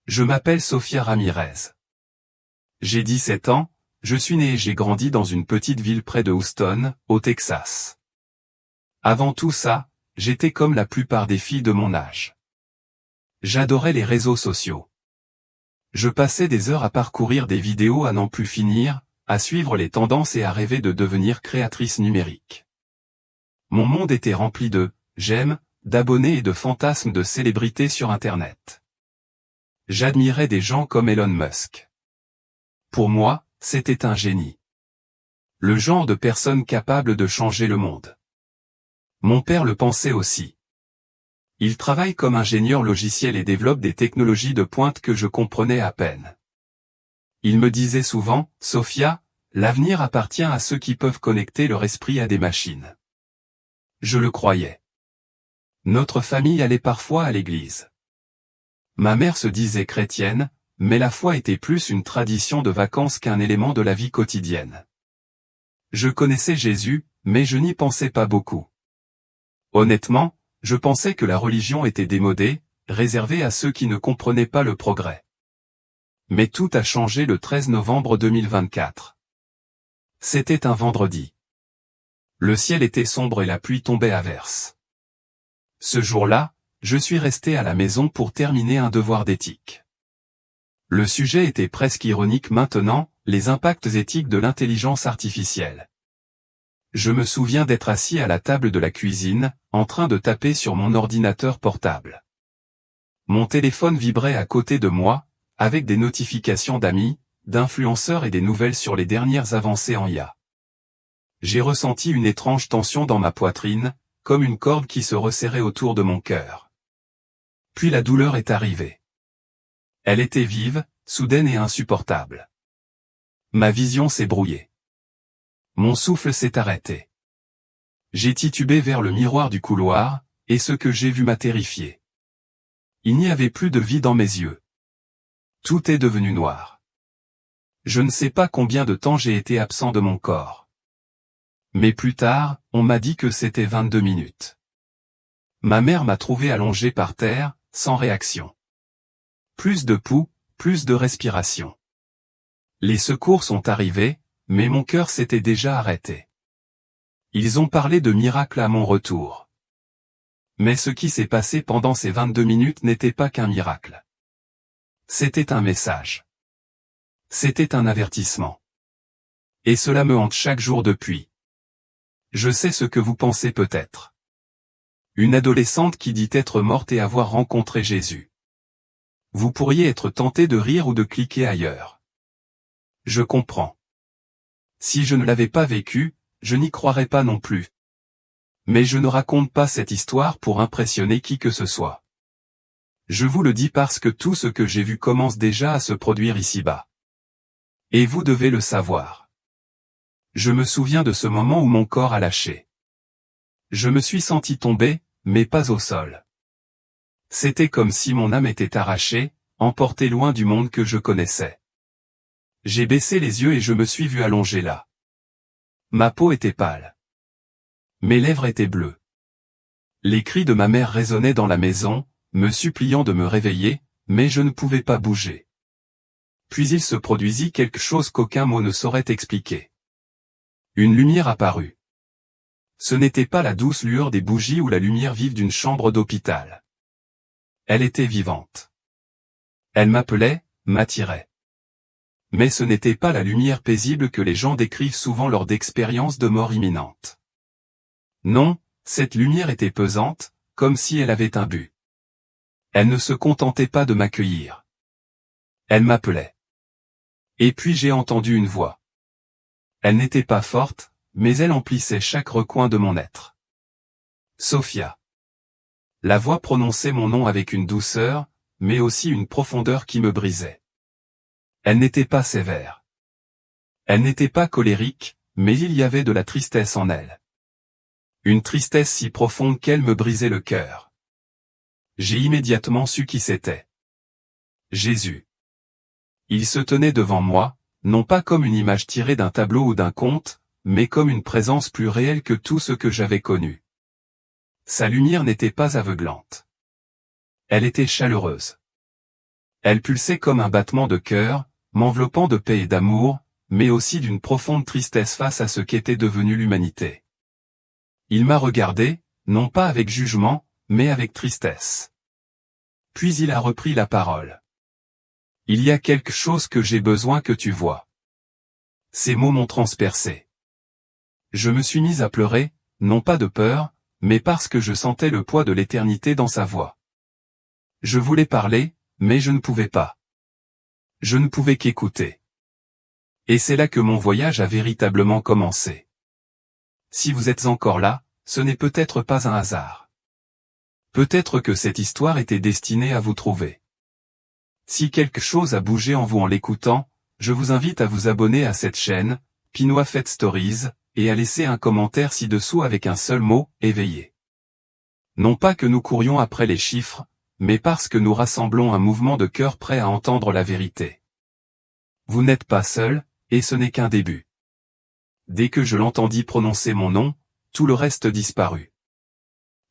Je m'appelle Sofia Ramirez. J'ai 17 ans, je suis né et j'ai grandi dans une petite ville près de Houston, au Texas. Avant tout ça, j'étais comme la plupart des filles de mon âge. J'adorais les réseaux sociaux. Je passais des heures à parcourir des vidéos à n'en plus finir, à suivre les tendances et à rêver de devenir créatrice numérique. Mon monde était rempli de « j'aime », d'abonnés et de fantasmes de célébrités sur Internet. J'admirais des gens comme Elon Musk. Pour moi, c'était un génie. Le genre de personne capable de changer le monde. Mon père le pensait aussi. Il travaille comme ingénieur logiciel et développe des technologies de pointe que je comprenais à peine. Il me disait souvent, « Sofia, l'avenir appartient à ceux qui peuvent connecter leur esprit à des machines. » Je le croyais. Notre famille allait parfois à l'église. Ma mère se disait chrétienne, mais la foi était plus une tradition de vacances qu'un élément de la vie quotidienne. Je connaissais Jésus, mais je n'y pensais pas beaucoup. Honnêtement, je pensais que la religion était démodée, réservée à ceux qui ne comprenaient pas le progrès. Mais tout a changé le 13 novembre 2024. C'était un vendredi. Le ciel était sombre et la pluie tombait à verse. Ce jour-là, je suis resté à la maison pour terminer un devoir d'éthique. Le sujet était presque ironique maintenant, les impacts éthiques de l'intelligence artificielle. Je me souviens d'être assis à la table de la cuisine, en train de taper sur mon ordinateur portable. Mon téléphone vibrait à côté de moi, avec des notifications d'amis, d'influenceurs et des nouvelles sur les dernières avancées en IA. J'ai ressenti une étrange tension dans ma poitrine, comme une corde qui se resserrait autour de mon cœur. Puis la douleur est arrivée. Elle était vive, soudaine et insupportable. Ma vision s'est brouillée. Mon souffle s'est arrêté. J'ai titubé vers le miroir du couloir, et ce que j'ai vu m'a terrifié. Il n'y avait plus de vie dans mes yeux. Tout est devenu noir. Je ne sais pas combien de temps j'ai été absent de mon corps. Mais plus tard, on m'a dit que c'était 22 minutes. Ma mère m'a trouvé allongé par terre, sans réaction. Plus de pouls, plus de respiration. Les secours sont arrivés, mais mon cœur s'était déjà arrêté. Ils ont parlé de miracle à mon retour. Mais ce qui s'est passé pendant ces 22 minutes n'était pas qu'un miracle. C'était un message. C'était un avertissement. Et cela me hante chaque jour depuis. Je sais ce que vous pensez peut-être. Une adolescente qui dit être morte et avoir rencontré Jésus. Vous pourriez être tenté de rire ou de cliquer ailleurs. Je comprends. Si je ne l'avais pas vécu, je n'y croirais pas non plus. Mais je ne raconte pas cette histoire pour impressionner qui que ce soit. Je vous le dis parce que tout ce que j'ai vu commence déjà à se produire ici-bas. Et vous devez le savoir. Je me souviens de ce moment où mon corps a lâché. Je me suis senti tomber, mais pas au sol. C'était comme si mon âme était arrachée, emportée loin du monde que je connaissais. J'ai baissé les yeux et je me suis vu allongé là. Ma peau était pâle. Mes lèvres étaient bleues. Les cris de ma mère résonnaient dans la maison, me suppliant de me réveiller, mais je ne pouvais pas bouger. Puis il se produisit quelque chose qu'aucun mot ne saurait expliquer. Une lumière apparut. Ce n'était pas la douce lueur des bougies ou la lumière vive d'une chambre d'hôpital. Elle était vivante. Elle m'appelait, m'attirait. Mais ce n'était pas la lumière paisible que les gens décrivent souvent lors d'expériences de mort imminente. Non, cette lumière était pesante, comme si elle avait un but. Elle ne se contentait pas de m'accueillir. Elle m'appelait. Et puis j'ai entendu une voix. Elle n'était pas forte, mais elle emplissait chaque recoin de mon être. Sofia. La voix prononçait mon nom avec une douceur, mais aussi une profondeur qui me brisait. Elle n'était pas sévère. Elle n'était pas colérique, mais il y avait de la tristesse en elle. Une tristesse si profonde qu'elle me brisait le cœur. J'ai immédiatement su qui c'était. Jésus. Il se tenait devant moi, non pas comme une image tirée d'un tableau ou d'un conte, mais comme une présence plus réelle que tout ce que j'avais connu. Sa lumière n'était pas aveuglante. Elle était chaleureuse. Elle pulsait comme un battement de cœur, m'enveloppant de paix et d'amour, mais aussi d'une profonde tristesse face à ce qu'était devenue l'humanité. Il m'a regardé, non pas avec jugement, mais avec tristesse. Puis il a repris la parole. Il y a quelque chose que j'ai besoin que tu vois. Ces mots m'ont transpercé. Je me suis mis à pleurer, non pas de peur, mais parce que je sentais le poids de l'éternité dans sa voix. Je voulais parler, mais je ne pouvais pas. Je ne pouvais qu'écouter. Et c'est là que mon voyage a véritablement commencé. Si vous êtes encore là, ce n'est peut-être pas un hasard. Peut-être que cette histoire était destinée à vous trouver. Si quelque chose a bougé en vous en l'écoutant, je vous invite à vous abonner à cette chaîne, Pinoy Fait Stories, et à laisser un commentaire ci-dessous avec un seul mot, éveillé. Non pas que nous courions après les chiffres, mais parce que nous rassemblons un mouvement de cœur prêt à entendre la vérité. Vous n'êtes pas seul, et ce n'est qu'un début. Dès que je l'entendis prononcer mon nom, tout le reste disparut.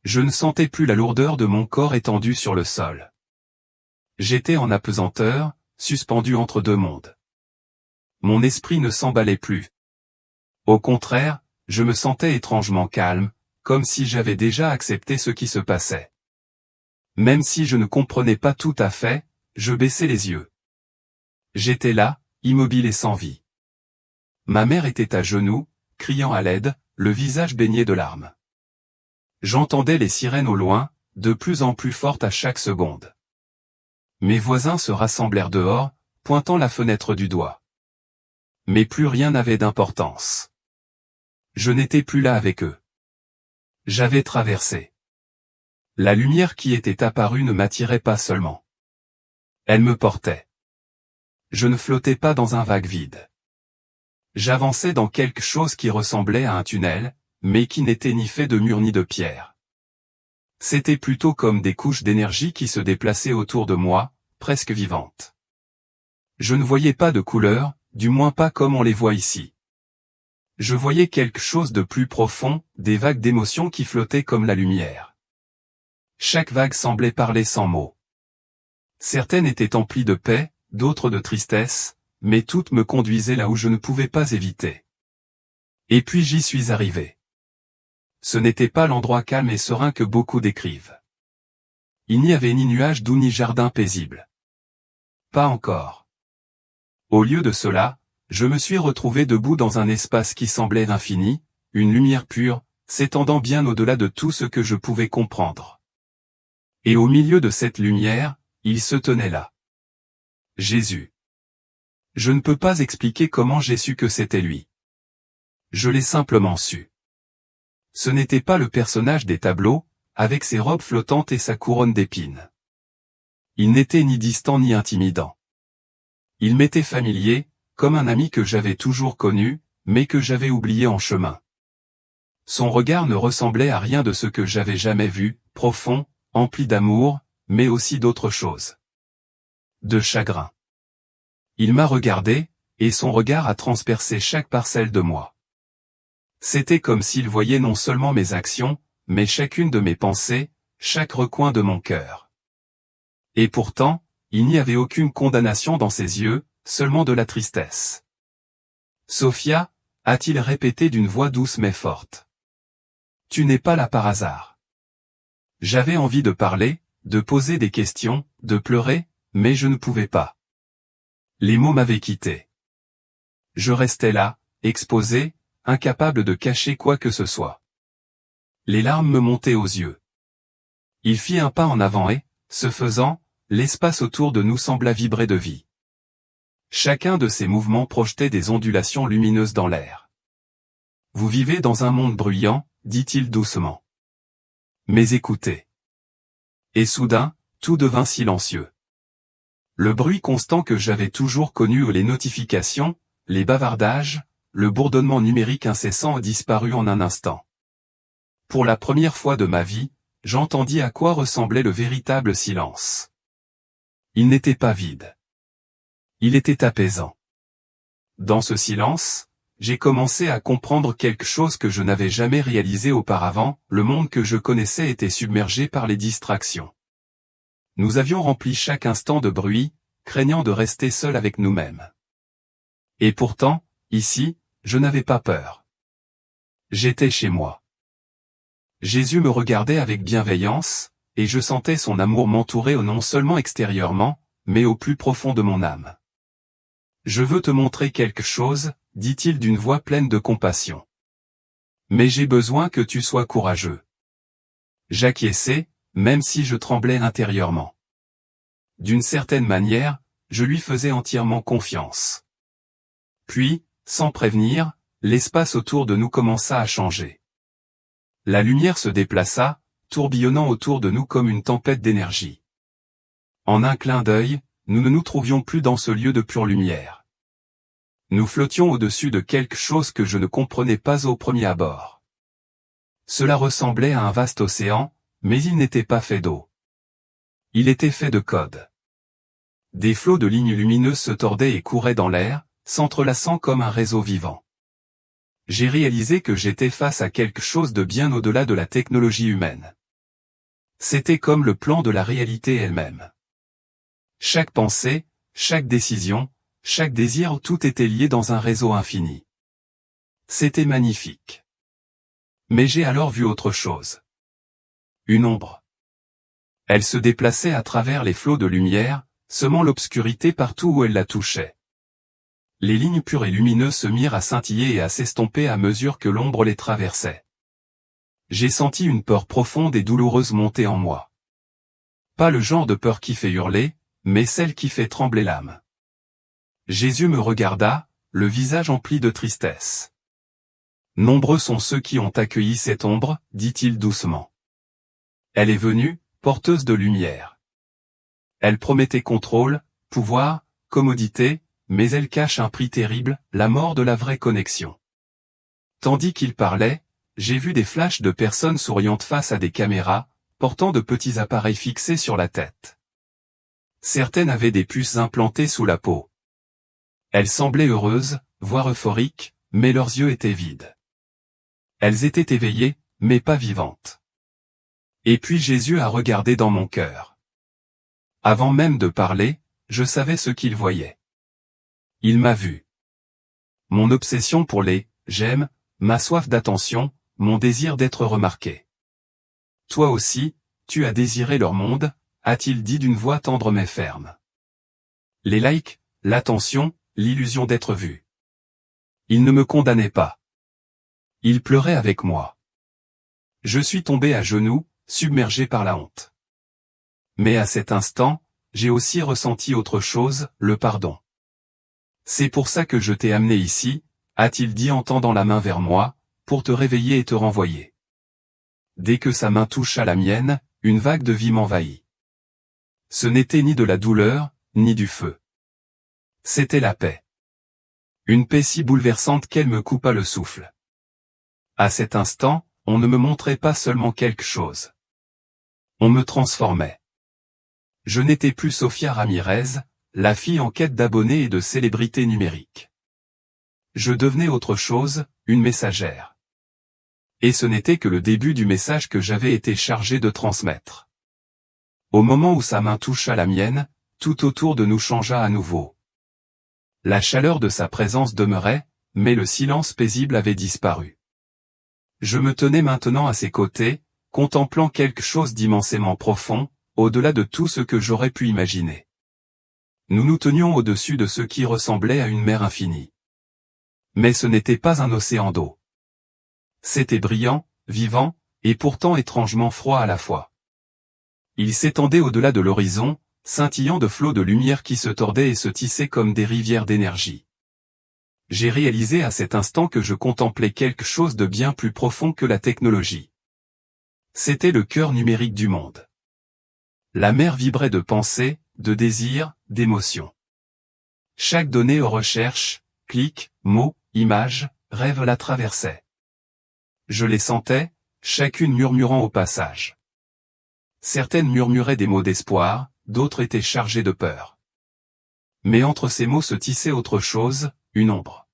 Je ne sentais plus la lourdeur de mon corps étendu sur le sol. J'étais en apesanteur, suspendu entre deux mondes. Mon esprit ne s'emballait plus. Au contraire, je me sentais étrangement calme, comme si j'avais déjà accepté ce qui se passait. Même si je ne comprenais pas tout à fait, je baissais les yeux. J'étais là, immobile et sans vie. Ma mère était à genoux, criant à l'aide, le visage baigné de larmes. J'entendais les sirènes au loin, de plus en plus fortes à chaque seconde. Mes voisins se rassemblèrent dehors, pointant la fenêtre du doigt. Mais plus rien n'avait d'importance. Je n'étais plus là avec eux. J'avais traversé. La lumière qui était apparue ne m'attirait pas seulement. Elle me portait. Je ne flottais pas dans un vague vide. J'avançais dans quelque chose qui ressemblait à un tunnel, mais qui n'était ni fait de murs ni de pierres. C'était plutôt comme des couches d'énergie qui se déplaçaient autour de moi, presque vivantes. Je ne voyais pas de couleurs, du moins pas comme on les voit ici. Je voyais quelque chose de plus profond, des vagues d'émotions qui flottaient comme la lumière. Chaque vague semblait parler sans mots. Certaines étaient emplies de paix, d'autres de tristesse, mais toutes me conduisaient là où je ne pouvais pas éviter. Et puis j'y suis arrivé. Ce n'était pas l'endroit calme et serein que beaucoup décrivent. Il n'y avait ni nuages doux ni jardin paisible. Pas encore. Au lieu de cela, je me suis retrouvé debout dans un espace qui semblait infini, une lumière pure, s'étendant bien au-delà de tout ce que je pouvais comprendre. Et au milieu de cette lumière, il se tenait là. Jésus. Je ne peux pas expliquer comment j'ai su que c'était lui. Je l'ai simplement su. Ce n'était pas le personnage des tableaux, avec ses robes flottantes et sa couronne d'épines. Il n'était ni distant ni intimidant. Il m'était familier, comme un ami que j'avais toujours connu, mais que j'avais oublié en chemin. Son regard ne ressemblait à rien de ce que j'avais jamais vu, profond, empli d'amour, mais aussi d'autre chose. De chagrin. Il m'a regardé, et son regard a transpercé chaque parcelle de moi. C'était comme s'il voyait non seulement mes actions, mais chacune de mes pensées, chaque recoin de mon cœur. Et pourtant, il n'y avait aucune condamnation dans ses yeux, seulement de la tristesse. « Sophia » a-t-il répété d'une voix douce mais forte. « Tu n'es pas là par hasard. » J'avais envie de parler, de poser des questions, de pleurer, mais je ne pouvais pas. Les mots m'avaient quitté. Je restais là, exposé, incapable de cacher quoi que ce soit. Les larmes me montaient aux yeux. Il fit un pas en avant et, ce faisant, l'espace autour de nous sembla vibrer de vie. Chacun de ces mouvements projetait des ondulations lumineuses dans l'air. « Vous vivez dans un monde bruyant, dit-il doucement. Mais écoutez. » Et soudain, tout devint silencieux. Le bruit constant que j'avais toujours connu, les notifications, les bavardages, le bourdonnement numérique incessant a disparu en un instant. Pour la première fois de ma vie, j'entendis à quoi ressemblait le véritable silence. Il n'était pas vide. Il était apaisant. Dans ce silence, j'ai commencé à comprendre quelque chose que je n'avais jamais réalisé auparavant, le monde que je connaissais était submergé par les distractions. Nous avions rempli chaque instant de bruit, craignant de rester seul avec nous-mêmes. Et pourtant, ici, je n'avais pas peur. J'étais chez moi. Jésus me regardait avec bienveillance, et je sentais son amour m'entourer non seulement extérieurement, mais au plus profond de mon âme. Je veux te montrer quelque chose, dit-il d'une voix pleine de compassion. Mais j'ai besoin que tu sois courageux. J'acquiesçai, même si je tremblais intérieurement. D'une certaine manière, je lui faisais entièrement confiance. Puis, sans prévenir, l'espace autour de nous commença à changer. La lumière se déplaça, tourbillonnant autour de nous comme une tempête d'énergie. En un clin d'œil, nous ne nous trouvions plus dans ce lieu de pure lumière. Nous flottions au-dessus de quelque chose que je ne comprenais pas au premier abord. Cela ressemblait à un vaste océan, mais il n'était pas fait d'eau. Il était fait de codes. Des flots de lignes lumineuses se tordaient et couraient dans l'air, s'entrelaçant comme un réseau vivant. J'ai réalisé que j'étais face à quelque chose de bien au-delà de la technologie humaine. C'était comme le plan de la réalité elle-même. Chaque pensée, chaque décision, chaque désir, tout était lié dans un réseau infini. C'était magnifique. Mais j'ai alors vu autre chose. Une ombre. Elle se déplaçait à travers les flots de lumière, semant l'obscurité partout où elle la touchait. Les lignes pures et lumineuses se mirent à scintiller et à s'estomper à mesure que l'ombre les traversait. J'ai senti une peur profonde et douloureuse monter en moi. Pas le genre de peur qui fait hurler, mais celle qui fait trembler l'âme. Jésus me regarda, le visage empli de tristesse. Nombreux sont ceux qui ont accueilli cette ombre, dit-il doucement. Elle est venue, porteuse de lumière. Elle promettait contrôle, pouvoir, commodité, mais elle cache un prix terrible, la mort de la vraie connexion. Tandis qu'il parlait, j'ai vu des flashs de personnes souriantes face à des caméras, portant de petits appareils fixés sur la tête. Certaines avaient des puces implantées sous la peau. Elles semblaient heureuses, voire euphoriques, mais leurs yeux étaient vides. Elles étaient éveillées, mais pas vivantes. Et puis Jésus a regardé dans mon cœur. Avant même de parler, je savais ce qu'il voyait. Il m'a vu. Mon obsession pour les « j'aime », ma soif d'attention, mon désir d'être remarqué. Toi aussi, tu as désiré leur monde, a-t-il dit d'une voix tendre mais ferme. Les likes, l'attention, l'illusion d'être vu. Il ne me condamnait pas. Il pleurait avec moi. Je suis tombé à genoux, submergé par la honte. Mais à cet instant, j'ai aussi ressenti autre chose, le pardon. C'est pour ça que je t'ai amené ici, a-t-il dit en tendant la main vers moi, pour te réveiller et te renvoyer. Dès que sa main toucha la mienne, une vague de vie m'envahit. Ce n'était ni de la douleur, ni du feu. C'était la paix. Une paix si bouleversante qu'elle me coupa le souffle. À cet instant, on ne me montrait pas seulement quelque chose. On me transformait. Je n'étais plus Sofia Ramirez, la fille en quête d'abonnés et de célébrités numériques. Je devenais autre chose, une messagère. Et ce n'était que le début du message que j'avais été chargé de transmettre. Au moment où sa main toucha la mienne, tout autour de nous changea à nouveau. La chaleur de sa présence demeurait, mais le silence paisible avait disparu. Je me tenais maintenant à ses côtés, contemplant quelque chose d'immensément profond, au-delà de tout ce que j'aurais pu imaginer. Nous nous tenions au-dessus de ce qui ressemblait à une mer infinie. Mais ce n'était pas un océan d'eau. C'était brillant, vivant, et pourtant étrangement froid à la fois. Il s'étendait au-delà de l'horizon, scintillant de flots de lumière qui se tordaient et se tissaient comme des rivières d'énergie. J'ai réalisé à cet instant que je contemplais quelque chose de bien plus profond que la technologie. C'était le cœur numérique du monde. La mer vibrait de pensées, de désirs, d'émotions. Chaque donnée aux recherches, clic, mot, image, rêve la traversait. Je les sentais, chacune murmurant au passage. Certaines murmuraient des mots d'espoir, d'autres étaient chargées de peur. Mais entre ces mots se tissait autre chose, une ombre.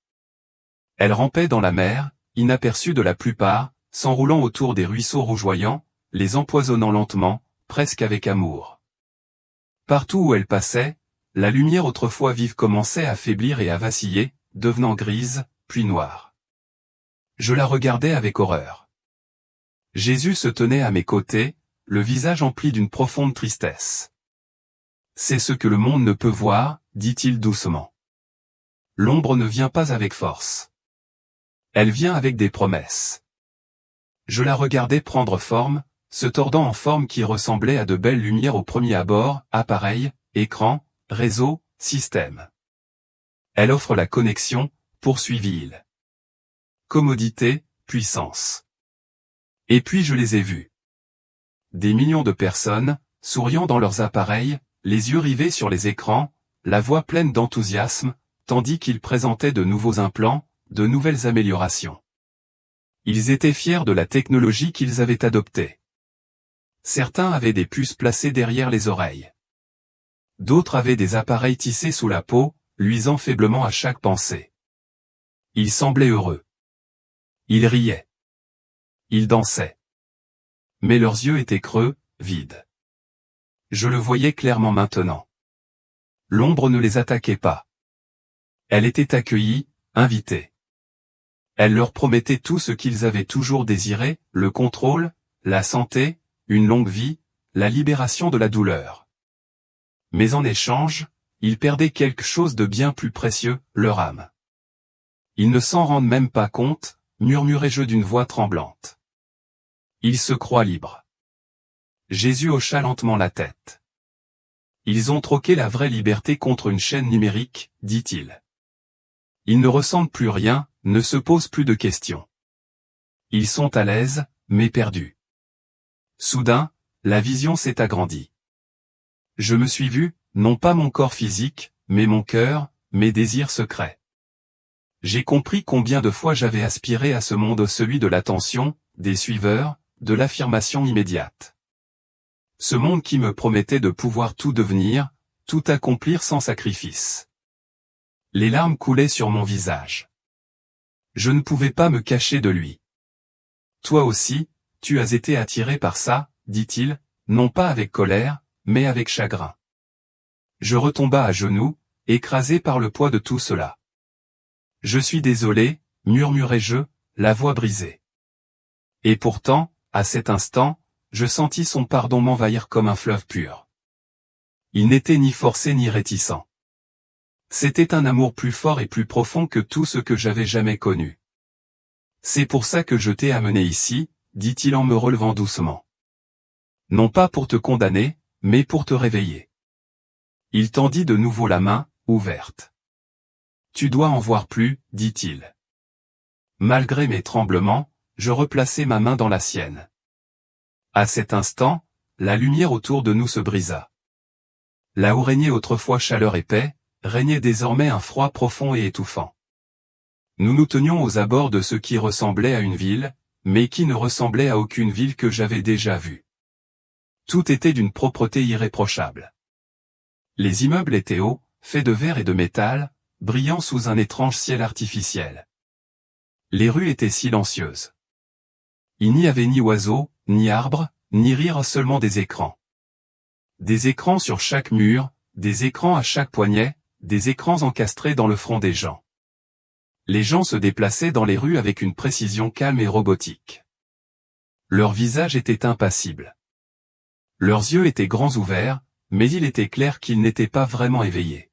Elle rampait dans la mer, inaperçue de la plupart, s'enroulant autour des ruisseaux rougeoyants, les empoisonnant lentement, presque avec amour. Partout où elle passait, la lumière autrefois vive commençait à faiblir et à vaciller, devenant grise, puis noire. Je la regardais avec horreur. Jésus se tenait à mes côtés, le visage empli d'une profonde tristesse. « C'est ce que le monde ne peut voir, dit-il doucement. L'ombre ne vient pas avec force. Elle vient avec des promesses. » Je la regardais prendre forme, se tordant en forme qui ressemblait à de belles lumières au premier abord, appareil, écran, réseau, système. Elle offre la connexion, poursuivit-il. Commodité, puissance. Et puis je les ai vus. Des millions de personnes, souriant dans leurs appareils, les yeux rivés sur les écrans, la voix pleine d'enthousiasme, tandis qu'ils présentaient de nouveaux implants, de nouvelles améliorations. Ils étaient fiers de la technologie qu'ils avaient adoptée. Certains avaient des puces placées derrière les oreilles. D'autres avaient des appareils tissés sous la peau, luisant faiblement à chaque pensée. Ils semblaient heureux. Ils riaient. Ils dansaient. Mais leurs yeux étaient creux, vides. Je le voyais clairement maintenant. L'ombre ne les attaquait pas. Elle était accueillie, invitée. Elle leur promettait tout ce qu'ils avaient toujours désiré, le contrôle, la santé, une longue vie, la libération de la douleur. Mais en échange, ils perdaient quelque chose de bien plus précieux, leur âme. Ils ne s'en rendent même pas compte, murmurai-je d'une voix tremblante. Ils se croient libres. Jésus hocha lentement la tête. Ils ont troqué la vraie liberté contre une chaîne numérique, dit-il. Ils ne ressentent plus rien, ne se posent plus de questions. Ils sont à l'aise, mais perdus. Soudain, la vision s'est agrandie. Je me suis vu, non pas mon corps physique, mais mon cœur, mes désirs secrets. J'ai compris combien de fois j'avais aspiré à ce monde, celui de l'attention, des suiveurs, de l'affirmation immédiate. Ce monde qui me promettait de pouvoir tout devenir, tout accomplir sans sacrifice. Les larmes coulaient sur mon visage. Je ne pouvais pas me cacher de lui. Toi aussi, tu as été attiré par ça, dit-il, non pas avec colère, mais avec chagrin. Je retomba à genoux, écrasé par le poids de tout cela. Je suis désolé, murmurai-je, la voix brisée. Et pourtant, à cet instant, je sentis son pardon m'envahir comme un fleuve pur. Il n'était ni forcé ni réticent. C'était un amour plus fort et plus profond que tout ce que j'avais jamais connu. C'est pour ça que je t'ai amené ici, dit-il en me relevant doucement. Non pas pour te condamner, mais pour te réveiller. Il tendit de nouveau la main, ouverte. Tu dois en voir plus, dit-il. Malgré mes tremblements, je replaçai ma main dans la sienne. À cet instant, la lumière autour de nous se brisa. Là où régnait autrefois chaleur et paix, régnait désormais un froid profond et étouffant. Nous nous tenions aux abords de ce qui ressemblait à une ville, mais qui ne ressemblait à aucune ville que j'avais déjà vue. Tout était d'une propreté irréprochable. Les immeubles étaient hauts, faits de verre et de métal, brillant sous un étrange ciel artificiel. Les rues étaient silencieuses. Il n'y avait ni oiseaux, ni arbres, ni rire, seulement des écrans. Des écrans sur chaque mur, des écrans à chaque poignet, des écrans encastrés dans le front des gens. Les gens se déplaçaient dans les rues avec une précision calme et robotique. Leurs visages étaient impassibles. Leurs yeux étaient grands ouverts, mais il était clair qu'ils n'étaient pas vraiment éveillés.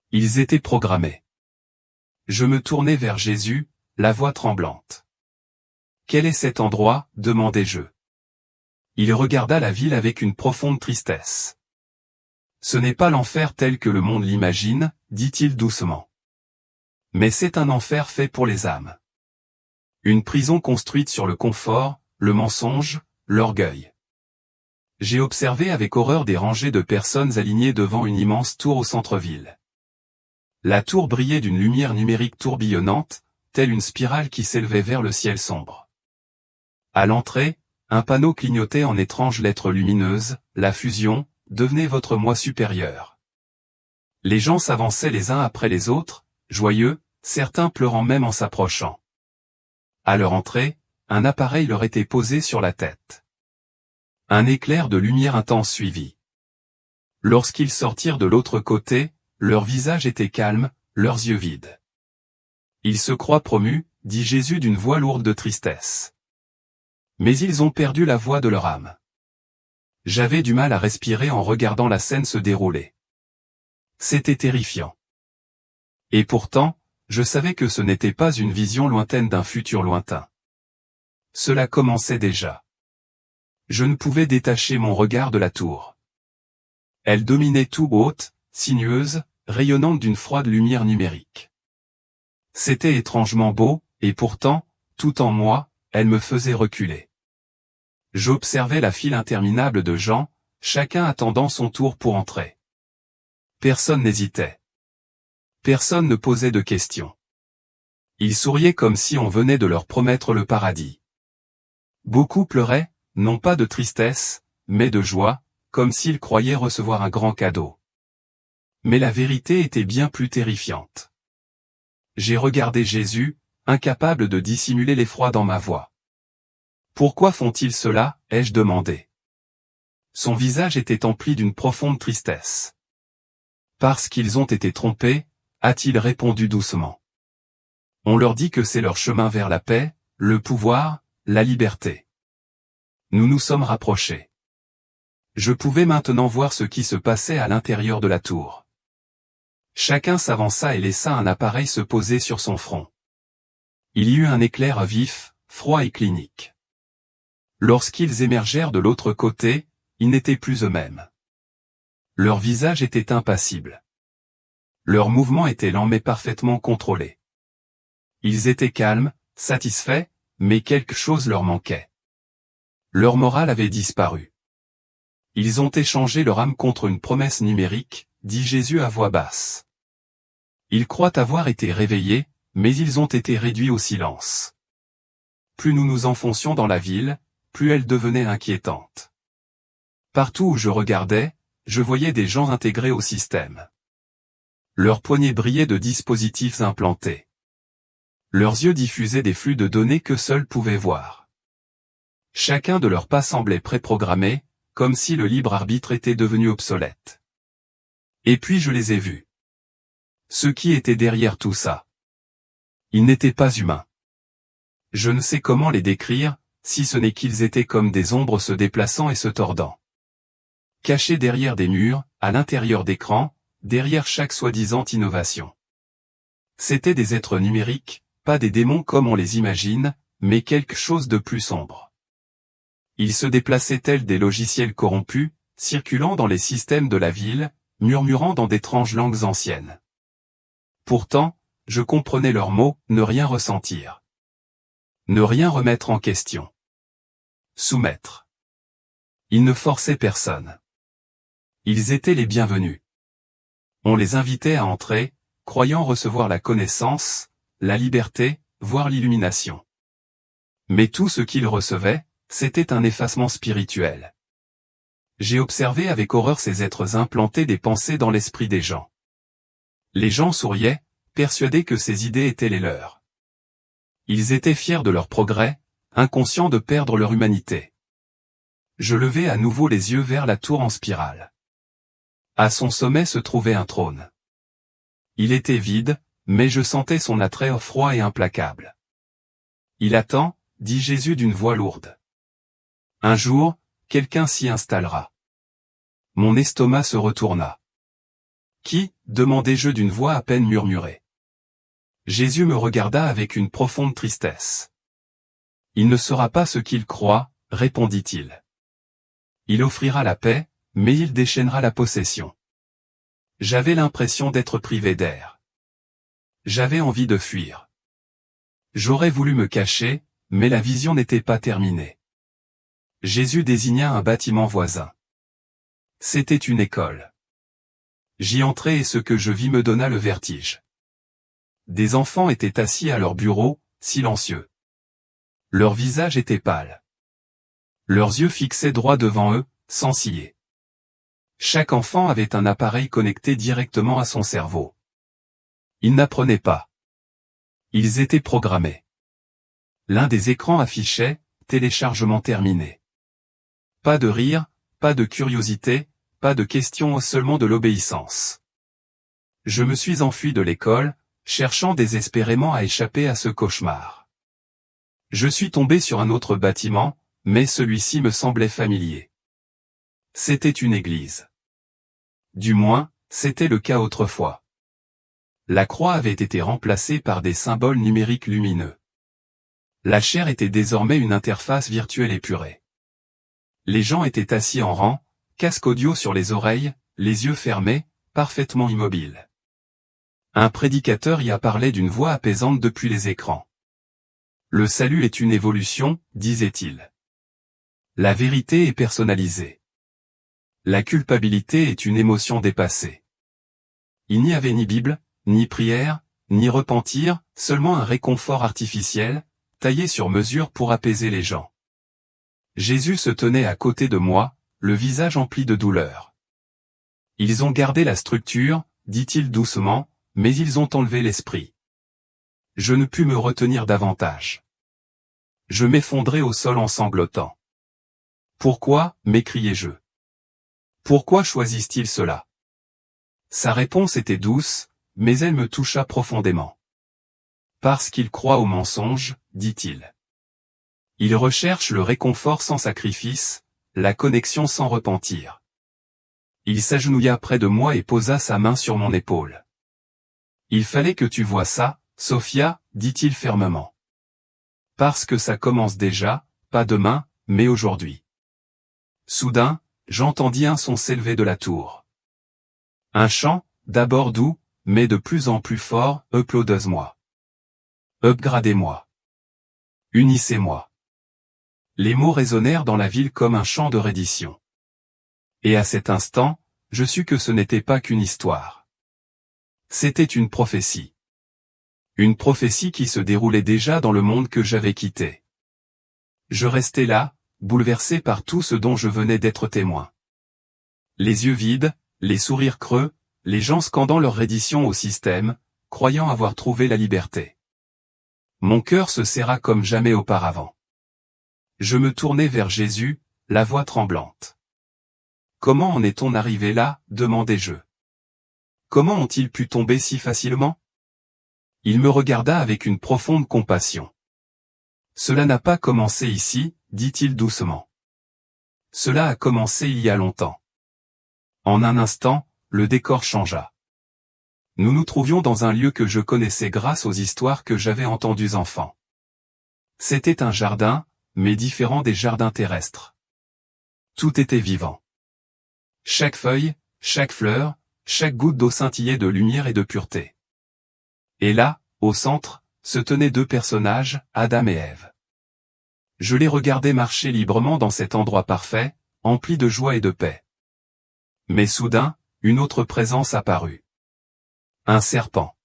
Ils étaient programmés. Je me tournai vers Jésus, la voix tremblante. « Quel est cet endroit ?» demandai-je. Il regarda la ville avec une profonde tristesse. « Ce n'est pas l'enfer tel que le monde l'imagine, » dit-il doucement. « Mais c'est un enfer fait pour les âmes. Une prison construite sur le confort, le mensonge, l'orgueil. » J'ai observé avec horreur des rangées de personnes alignées devant une immense tour au centre-ville. La tour brillait d'une lumière numérique tourbillonnante, telle une spirale qui s'élevait vers le ciel sombre. À l'entrée, un panneau clignotait en étranges lettres lumineuses, « La fusion, devenez votre moi supérieur ». Les gens s'avançaient les uns après les autres, joyeux, certains pleurant même en s'approchant. À leur entrée, un appareil leur était posé sur la tête. Un éclair de lumière intense suivit. Lorsqu'ils sortirent de l'autre côté, leur visage était calme, leurs yeux vides. Ils se croient promus, dit Jésus d'une voix lourde de tristesse. Mais ils ont perdu la voix de leur âme. J'avais du mal à respirer en regardant la scène se dérouler. C'était terrifiant. Et pourtant, je savais que ce n'était pas une vision lointaine d'un futur lointain. Cela commençait déjà. Je ne pouvais détacher mon regard de la tour. Elle dominait tout haute, sinueuse, rayonnante d'une froide lumière numérique. C'était étrangement beau, et pourtant, tout en moi, elle me faisait reculer. J'observais la file interminable de gens, chacun attendant son tour pour entrer. Personne n'hésitait. Personne ne posait de questions. Ils souriaient comme si on venait de leur promettre le paradis. Beaucoup pleuraient, non pas de tristesse, mais de joie, comme s'ils croyaient recevoir un grand cadeau. Mais la vérité était bien plus terrifiante. J'ai regardé Jésus, incapable de dissimuler l'effroi dans ma voix. Pourquoi font-ils cela, ai-je demandé. Son visage était empli d'une profonde tristesse. Parce qu'ils ont été trompés, a-t-il répondu doucement. On leur dit que c'est leur chemin vers la paix, le pouvoir, la liberté. Nous nous sommes rapprochés. Je pouvais maintenant voir ce qui se passait à l'intérieur de la tour. Chacun s'avança et laissa un appareil se poser sur son front. Il y eut un éclair vif, froid et clinique. Lorsqu'ils émergèrent de l'autre côté, ils n'étaient plus eux-mêmes. Leur visage était impassible. Leurs mouvements étaient lents mais parfaitement contrôlés. Ils étaient calmes, satisfaits, mais quelque chose leur manquait. Leur morale avait disparu. Ils ont échangé leur âme contre une promesse numérique, dit Jésus à voix basse. Ils croient avoir été réveillés, mais ils ont été réduits au silence. Plus nous nous enfoncions dans la ville, plus elle devenait inquiétante. Partout où je regardais, je voyais des gens intégrés au système. Leurs poignets brillaient de dispositifs implantés. Leurs yeux diffusaient des flux de données que seuls pouvaient voir. Chacun de leurs pas semblait préprogrammé, comme si le libre arbitre était devenu obsolète. Et puis je les ai vus. Ceux qui étaient derrière tout ça. Ils n'étaient pas humains. Je ne sais comment les décrire, si ce n'est qu'ils étaient comme des ombres se déplaçant et se tordant. Cachés derrière des murs, à l'intérieur d'écrans, derrière chaque soi-disant innovation. C'étaient des êtres numériques, pas des démons comme on les imagine, mais quelque chose de plus sombre. Ils se déplaçaient tels des logiciels corrompus, circulant dans les systèmes de la ville, murmurant dans d'étranges langues anciennes. Pourtant, je comprenais leurs mots, ne rien ressentir. Ne rien remettre en question. Soumettre. Ils ne forçaient personne. Ils étaient les bienvenus. On les invitait à entrer, croyant recevoir la connaissance, la liberté, voire l'illumination. Mais tout ce qu'ils recevaient, c'était un effacement spirituel. J'ai observé avec horreur ces êtres implanter des pensées dans l'esprit des gens. Les gens souriaient, persuadés que ces idées étaient les leurs. Ils étaient fiers de leur progrès, inconscients de perdre leur humanité. Je levai à nouveau les yeux vers la tour en spirale. À son sommet se trouvait un trône. Il était vide, mais je sentais son attrait froid et implacable. Il attend, dit Jésus d'une voix lourde. Un jour, quelqu'un s'y installera. Mon estomac se retourna. Qui, demandai-je d'une voix à peine murmurée. Jésus me regarda avec une profonde tristesse. Il ne sera pas ce qu'il croit, répondit-il. Il offrira la paix, mais il déchaînera la possession. J'avais l'impression d'être privé d'air. J'avais envie de fuir. J'aurais voulu me cacher, mais la vision n'était pas terminée. Jésus désigna un bâtiment voisin. C'était une école. J'y entrai et ce que je vis me donna le vertige. Des enfants étaient assis à leur bureau, silencieux. Leur visage était pâle. Leurs yeux fixaient droit devant eux, sans ciller. Chaque enfant avait un appareil connecté directement à son cerveau. Ils n'apprenaient pas. Ils étaient programmés. L'un des écrans affichait « Téléchargement terminé ». Pas de rire, pas de curiosité, pas de questions, seulement de l'obéissance. Je me suis enfui de l'école, cherchant désespérément à échapper à ce cauchemar. Je suis tombé sur un autre bâtiment, mais celui-ci me semblait familier. C'était une église. Du moins, c'était le cas autrefois. La croix avait été remplacée par des symboles numériques lumineux. La chair était désormais une interface virtuelle épurée. Les gens étaient assis en rang, casque audio sur les oreilles, les yeux fermés, parfaitement immobiles. Un prédicateur y a parlé d'une voix apaisante depuis les écrans. Le salut est une évolution, disait-il. La vérité est personnalisée. La culpabilité est une émotion dépassée. Il n'y avait ni Bible, ni prière, ni repentir, seulement un réconfort artificiel, taillé sur mesure pour apaiser les gens. Jésus se tenait à côté de moi, le visage empli de douleur. Ils ont gardé la structure, dit-il doucement, mais ils ont enlevé l'esprit. Je ne pus me retenir davantage. Je m'effondrai au sol en sanglotant. Pourquoi, m'écriai-je. Pourquoi choisissent-ils cela? Sa réponse était douce, mais elle me toucha profondément. Parce qu'ils croient au mensonge, dit-il. Ils recherchent le réconfort sans sacrifice, la connexion sans repentir. Il s'agenouilla près de moi et posa sa main sur mon épaule. Il fallait que tu voies ça, Sophia, dit-il fermement. Parce que ça commence déjà, pas demain, mais aujourd'hui. Soudain, j'entendis un son s'élever de la tour. Un chant, d'abord doux, mais de plus en plus fort, uploadez-moi. Upgradez-moi. Unissez-moi. Les mots résonnèrent dans la ville comme un chant de reddition. Et à cet instant, je sus que ce n'était pas qu'une histoire. C'était une prophétie. Une prophétie qui se déroulait déjà dans le monde que j'avais quitté. Je restais là, bouleversé par tout ce dont je venais d'être témoin. Les yeux vides, les sourires creux, les gens scandant leur reddition au système, croyant avoir trouvé la liberté. Mon cœur se serra comme jamais auparavant. Je me tournai vers Jésus, la voix tremblante. Comment en est-on arrivé là, demandai-je. Comment ont-ils pu tomber si facilement? Il me regarda avec une profonde compassion. Cela n'a pas commencé ici, dit-il doucement. Cela a commencé il y a longtemps. En un instant, le décor changea. Nous nous trouvions dans un lieu que je connaissais grâce aux histoires que j'avais entendues enfant. C'était un jardin, mais différent des jardins terrestres. Tout était vivant. Chaque feuille, chaque fleur, chaque goutte d'eau scintillait de lumière et de pureté. Et là, au centre, se tenaient deux personnages, Adam et Ève. Je les regardais marcher librement dans cet endroit parfait, empli de joie et de paix. Mais soudain, une autre présence apparut. Un serpent.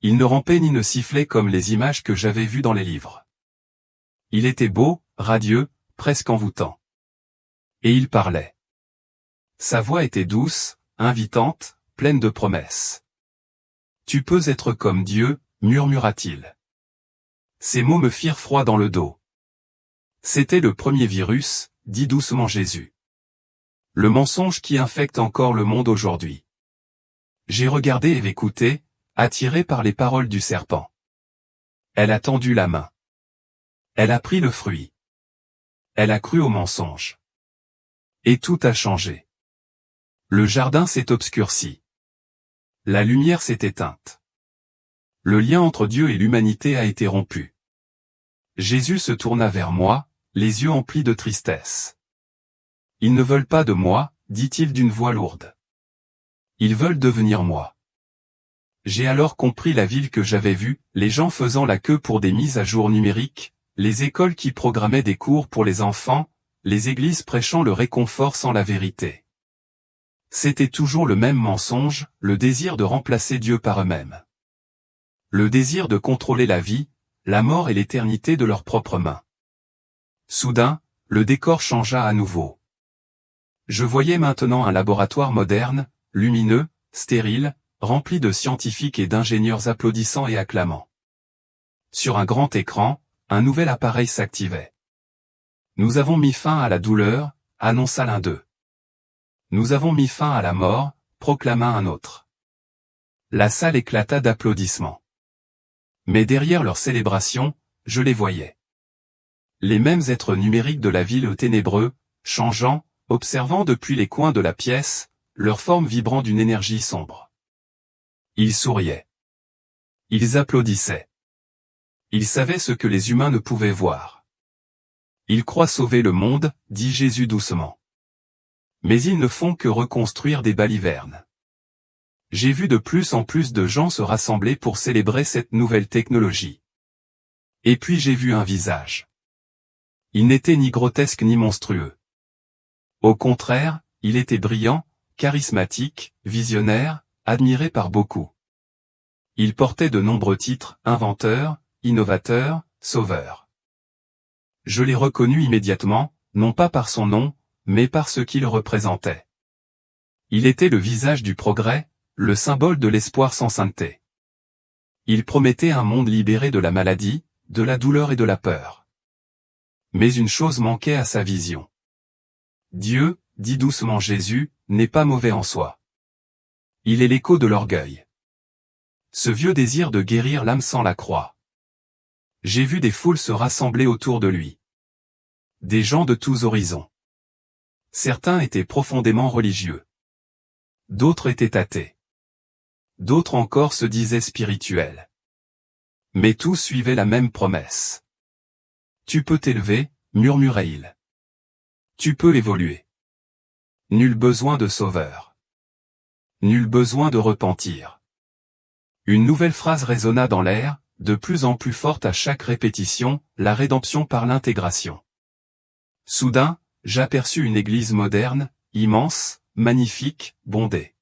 Il ne rampait ni ne sifflait comme les images que j'avais vues dans les livres. Il était beau, radieux, presque envoûtant. Et il parlait. Sa voix était douce, invitante, pleine de promesses. Tu peux être comme Dieu, murmura-t-il. Ces mots me firent froid dans le dos. C'était le premier virus, dit doucement Jésus. Le mensonge qui infecte encore le monde aujourd'hui. J'ai regardé et écouté, attiré par les paroles du serpent. Elle a tendu la main. Elle a pris le fruit. Elle a cru au mensonge. Et tout a changé. Le jardin s'est obscurci. La lumière s'est éteinte. Le lien entre Dieu et l'humanité a été rompu. Jésus se tourna vers moi, les yeux emplis de tristesse. Ils ne veulent pas de moi, dit-il d'une voix lourde. Ils veulent devenir moi. J'ai alors compris la ville que j'avais vue, les gens faisant la queue pour des mises à jour numériques, les écoles qui programmaient des cours pour les enfants, les églises prêchant le réconfort sans la vérité. C'était toujours le même mensonge, le désir de remplacer Dieu par eux-mêmes. Le désir de contrôler la vie, la mort et l'éternité de leurs propres mains. Soudain, le décor changea à nouveau. Je voyais maintenant un laboratoire moderne, lumineux, stérile, rempli de scientifiques et d'ingénieurs applaudissant et acclamant. Sur un grand écran, un nouvel appareil s'activait. Nous avons mis fin à la douleur, annonça l'un d'eux. Nous avons mis fin à la mort, proclama un autre. La salle éclata d'applaudissements. Mais derrière leur célébration, je les voyais. Les mêmes êtres numériques de la ville ténébreux, changeant, observant depuis les coins de la pièce, leur forme vibrant d'une énergie sombre. Ils souriaient. Ils applaudissaient. Ils savaient ce que les humains ne pouvaient voir. Ils croient sauver le monde, dit Jésus doucement. Mais ils ne font que reconstruire des balivernes. J'ai vu de plus en plus de gens se rassembler pour célébrer cette nouvelle technologie. Et puis j'ai vu un visage. Il n'était ni grotesque ni monstrueux. Au contraire, il était brillant, charismatique, visionnaire, admiré par beaucoup. Il portait de nombreux titres, inventeur, innovateur, sauveur. Je l'ai reconnu immédiatement, non pas par son nom, mais par ce qu'il représentait. Il était le visage du progrès, le symbole de l'espoir sans sainteté. Il promettait un monde libéré de la maladie, de la douleur et de la peur. Mais une chose manquait à sa vision. Dieu, dit doucement Jésus, n'est pas mauvais en soi. Il est l'écho de l'orgueil. Ce vieux désir de guérir l'âme sans la croix. J'ai vu des foules se rassembler autour de lui. Des gens de tous horizons. Certains étaient profondément religieux. D'autres étaient athées. D'autres encore se disaient spirituels. Mais tous suivaient la même promesse. Tu peux t'élever, murmurait-il. Tu peux évoluer. Nul besoin de sauveur. Nul besoin de repentir. Une nouvelle phrase résonna dans l'air, de plus en plus forte à chaque répétition, la rédemption par l'intégration. Soudain, j'aperçus une église moderne, immense, magnifique, bondée.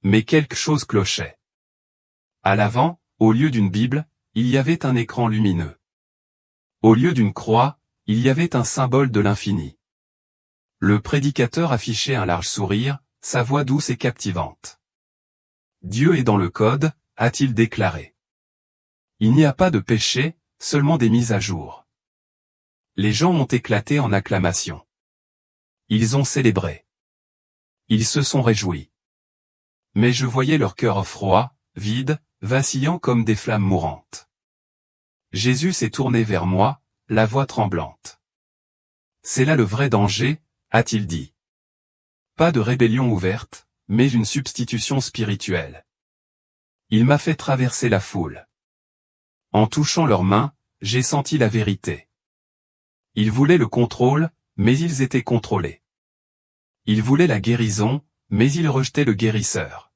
Mais quelque chose clochait. À l'avant, au lieu d'une Bible, il y avait un écran lumineux. Au lieu d'une croix, il y avait un symbole de l'infini. Le prédicateur affichait un large sourire, sa voix douce et captivante. Dieu est dans le code, a-t-il déclaré. Il n'y a pas de péché, seulement des mises à jour. Les gens ont éclaté en acclamations. Ils ont célébré. Ils se sont réjouis. Mais je voyais leur cœur froid, vide, vacillant comme des flammes mourantes. Jésus s'est tourné vers moi, la voix tremblante. C'est là le vrai danger, a-t-il dit. Pas de rébellion ouverte, mais une substitution spirituelle. Il m'a fait traverser la foule. En touchant leurs mains, j'ai senti la vérité. Ils voulaient le contrôle, mais ils étaient contrôlés. Ils voulaient la guérison, mais ils rejetaient le guérisseur.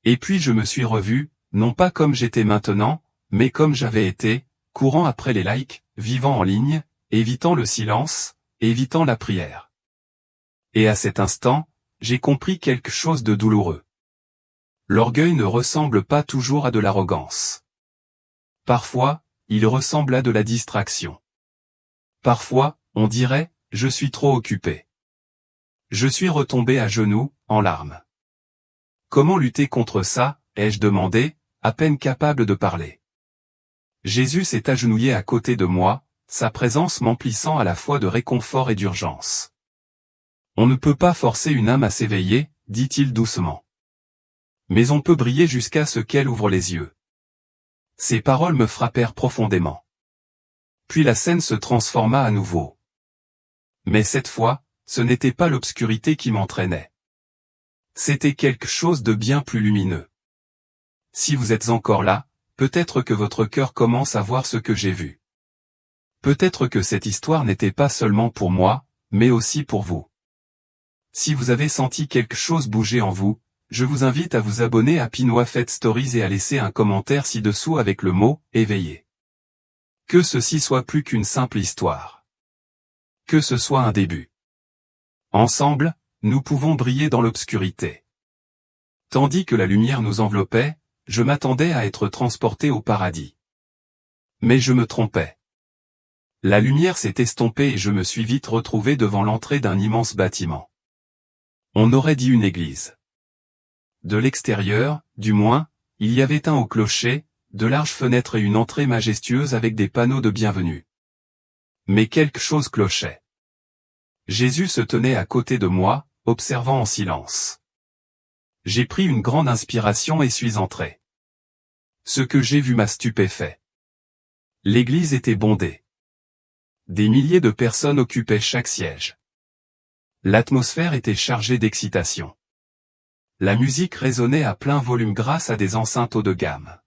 Et puis je me suis revu, non pas comme j'étais maintenant, mais comme j'avais été, courant après les likes, vivant en ligne, évitant le silence, évitant la prière. Et à cet instant, j'ai compris quelque chose de douloureux. L'orgueil ne ressemble pas toujours à de l'arrogance. Parfois, il ressemble à de la distraction. Parfois, on dirait, je suis trop occupé. Je suis retombé à genoux, en larmes. Comment lutter contre ça, ai-je demandé, à peine capable de parler. Jésus s'est agenouillé à côté de moi, sa présence m'emplissant à la fois de réconfort et d'urgence. On ne peut pas forcer une âme à s'éveiller, dit-il doucement. Mais on peut briller jusqu'à ce qu'elle ouvre les yeux. Ces paroles me frappèrent profondément. Puis la scène se transforma à nouveau. Mais cette fois, ce n'était pas l'obscurité qui m'entraînait. C'était quelque chose de bien plus lumineux. Si vous êtes encore là, peut-être que votre cœur commence à voir ce que j'ai vu. Peut-être que cette histoire n'était pas seulement pour moi, mais aussi pour vous. Si vous avez senti quelque chose bouger en vous, je vous invite à vous abonner à Pinoy Fait Stories et à laisser un commentaire ci-dessous avec le mot « éveillé ». Que ceci soit plus qu'une simple histoire. Que ce soit un début. Ensemble, nous pouvons briller dans l'obscurité. Tandis que la lumière nous enveloppait, je m'attendais à être transporté au paradis. Mais je me trompais. La lumière s'est estompée et je me suis vite retrouvé devant l'entrée d'un immense bâtiment. On aurait dit une église. De l'extérieur, du moins, il y avait un haut clocher, de larges fenêtres et une entrée majestueuse avec des panneaux de bienvenue. Mais quelque chose clochait. Jésus se tenait à côté de moi, observant en silence. J'ai pris une grande inspiration et suis entré. Ce que j'ai vu m'a stupéfait. L'église était bondée. Des milliers de personnes occupaient chaque siège. L'atmosphère était chargée d'excitation. La musique résonnait à plein volume grâce à des enceintes haut de gamme.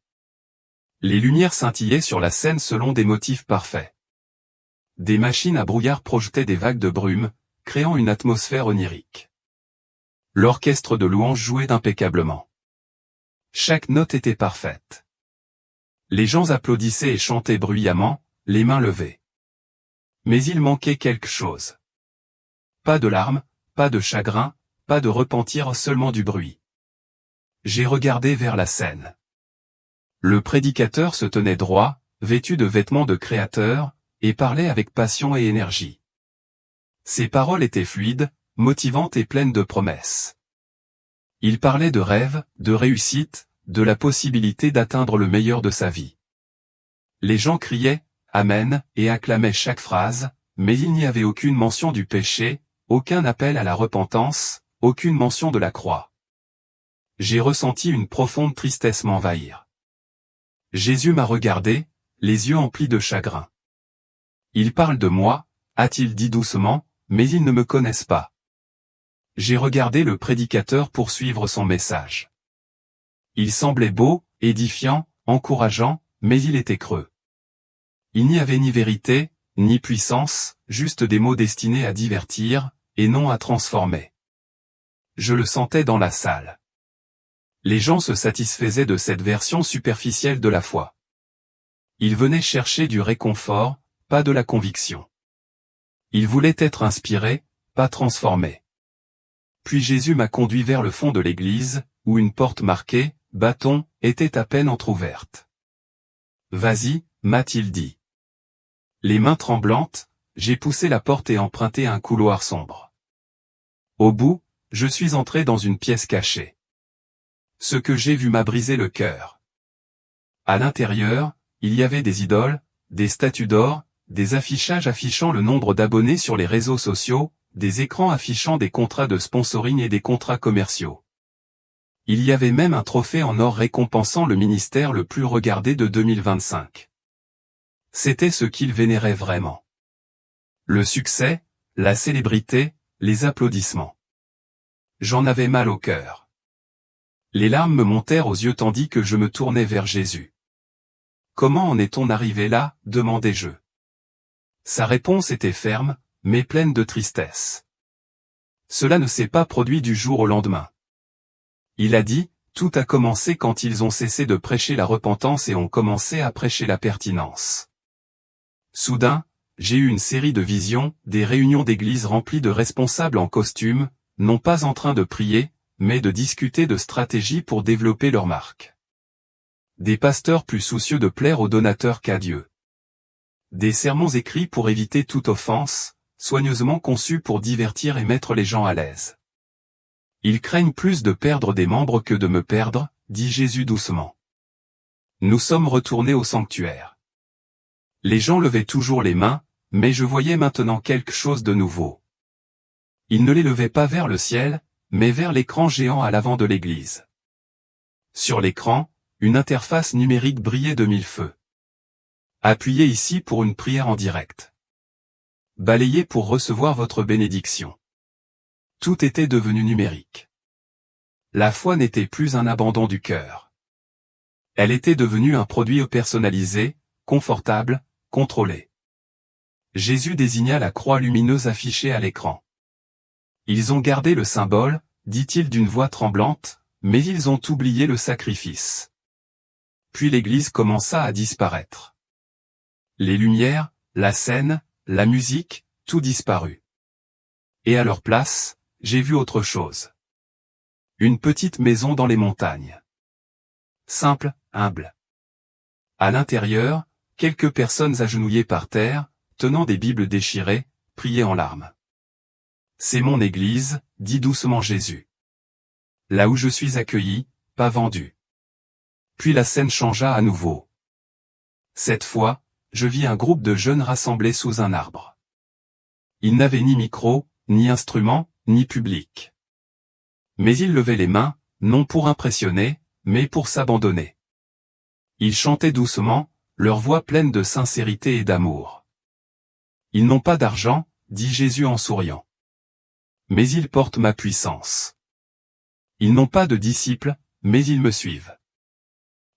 Les lumières scintillaient sur la scène selon des motifs parfaits. Des machines à brouillard projetaient des vagues de brume, créant une atmosphère onirique. L'orchestre de louanges jouait impeccablement. Chaque note était parfaite. Les gens applaudissaient et chantaient bruyamment, les mains levées. Mais il manquait quelque chose. Pas de larmes, pas de chagrin, pas de repentir, seulement du bruit. J'ai regardé vers la scène. Le prédicateur se tenait droit, vêtu de vêtements de créateur, et parlait avec passion et énergie. Ses paroles étaient fluides, motivantes et pleines de promesses. Il parlait de rêves, de réussite, de la possibilité d'atteindre le meilleur de sa vie. Les gens criaient « Amen » et acclamaient chaque phrase, mais il n'y avait aucune mention du péché, aucun appel à la repentance, aucune mention de la croix. J'ai ressenti une profonde tristesse m'envahir. Jésus m'a regardé, les yeux emplis de chagrin. Il parle de moi, a-t-il dit doucement, mais ils ne me connaissent pas. J'ai regardé le prédicateur poursuivre son message. Il semblait beau, édifiant, encourageant, mais il était creux. Il n'y avait ni vérité, ni puissance, juste des mots destinés à divertir, et non à transformer. Je le sentais dans la salle. Les gens se satisfaisaient de cette version superficielle de la foi. Ils venaient chercher du réconfort, pas de la conviction. Ils voulaient être inspirés, pas transformés. Puis Jésus m'a conduit vers le fond de l'église, où une porte marquée « Bâton » était à peine entr'ouverte. « Vas-y » m'a-t-il dit. Les mains tremblantes, j'ai poussé la porte et emprunté un couloir sombre. Au bout, je suis entré dans une pièce cachée. Ce que j'ai vu m'a brisé le cœur. À l'intérieur, il y avait des idoles, des statues d'or, des affichages affichant le nombre d'abonnés sur les réseaux sociaux, des écrans affichant des contrats de sponsoring et des contrats commerciaux. Il y avait même un trophée en or récompensant le ministère le plus regardé de 2025. C'était ce qu'ils vénéraient vraiment. Le succès, la célébrité, les applaudissements. J'en avais mal au cœur. Les larmes me montèrent aux yeux tandis que je me tournais vers Jésus. « Comment en est-on arrivé là ?» demandai-je. Sa réponse était ferme, mais pleine de tristesse. Cela ne s'est pas produit du jour au lendemain. Il a dit, tout a commencé quand ils ont cessé de prêcher la repentance et ont commencé à prêcher la pertinence. Soudain, j'ai eu une série de visions, des réunions d'église remplies de responsables en costume, non pas en train de prier, mais de discuter de stratégies pour développer leur marque. Des pasteurs plus soucieux de plaire aux donateurs qu'à Dieu. Des sermons écrits pour éviter toute offense, soigneusement conçus pour divertir et mettre les gens à l'aise. Ils craignent plus de perdre des membres que de me perdre, dit Jésus doucement. Nous sommes retournés au sanctuaire. Les gens levaient toujours les mains, mais je voyais maintenant quelque chose de nouveau. Ils ne les levaient pas vers le ciel, mais vers l'écran géant à l'avant de l'église. Sur l'écran, une interface numérique brillait de mille feux. Appuyez ici pour une prière en direct. Balayez pour recevoir votre bénédiction. Tout était devenu numérique. La foi n'était plus un abandon du cœur. Elle était devenue un produit personnalisé, confortable, contrôlé. Jésus désigna la croix lumineuse affichée à l'écran. Ils ont gardé le symbole, dit-il d'une voix tremblante, mais ils ont oublié le sacrifice. Puis l'église commença à disparaître. Les lumières, la scène, la musique, tout disparut. Et à leur place, j'ai vu autre chose. Une petite maison dans les montagnes. Simple, humble. À l'intérieur, quelques personnes agenouillées par terre, tenant des Bibles déchirées, priaient en larmes. C'est mon église, dit doucement Jésus. Là où je suis accueilli, pas vendu. Puis la scène changea à nouveau. Cette fois, je vis un groupe de jeunes rassemblés sous un arbre. Ils n'avaient ni micro, ni instrument, ni public. Mais ils levaient les mains, non pour impressionner, mais pour s'abandonner. Ils chantaient doucement, leur voix pleine de sincérité et d'amour. Ils n'ont pas d'argent, dit Jésus en souriant. Mais ils portent ma puissance. Ils n'ont pas de disciples, mais ils me suivent.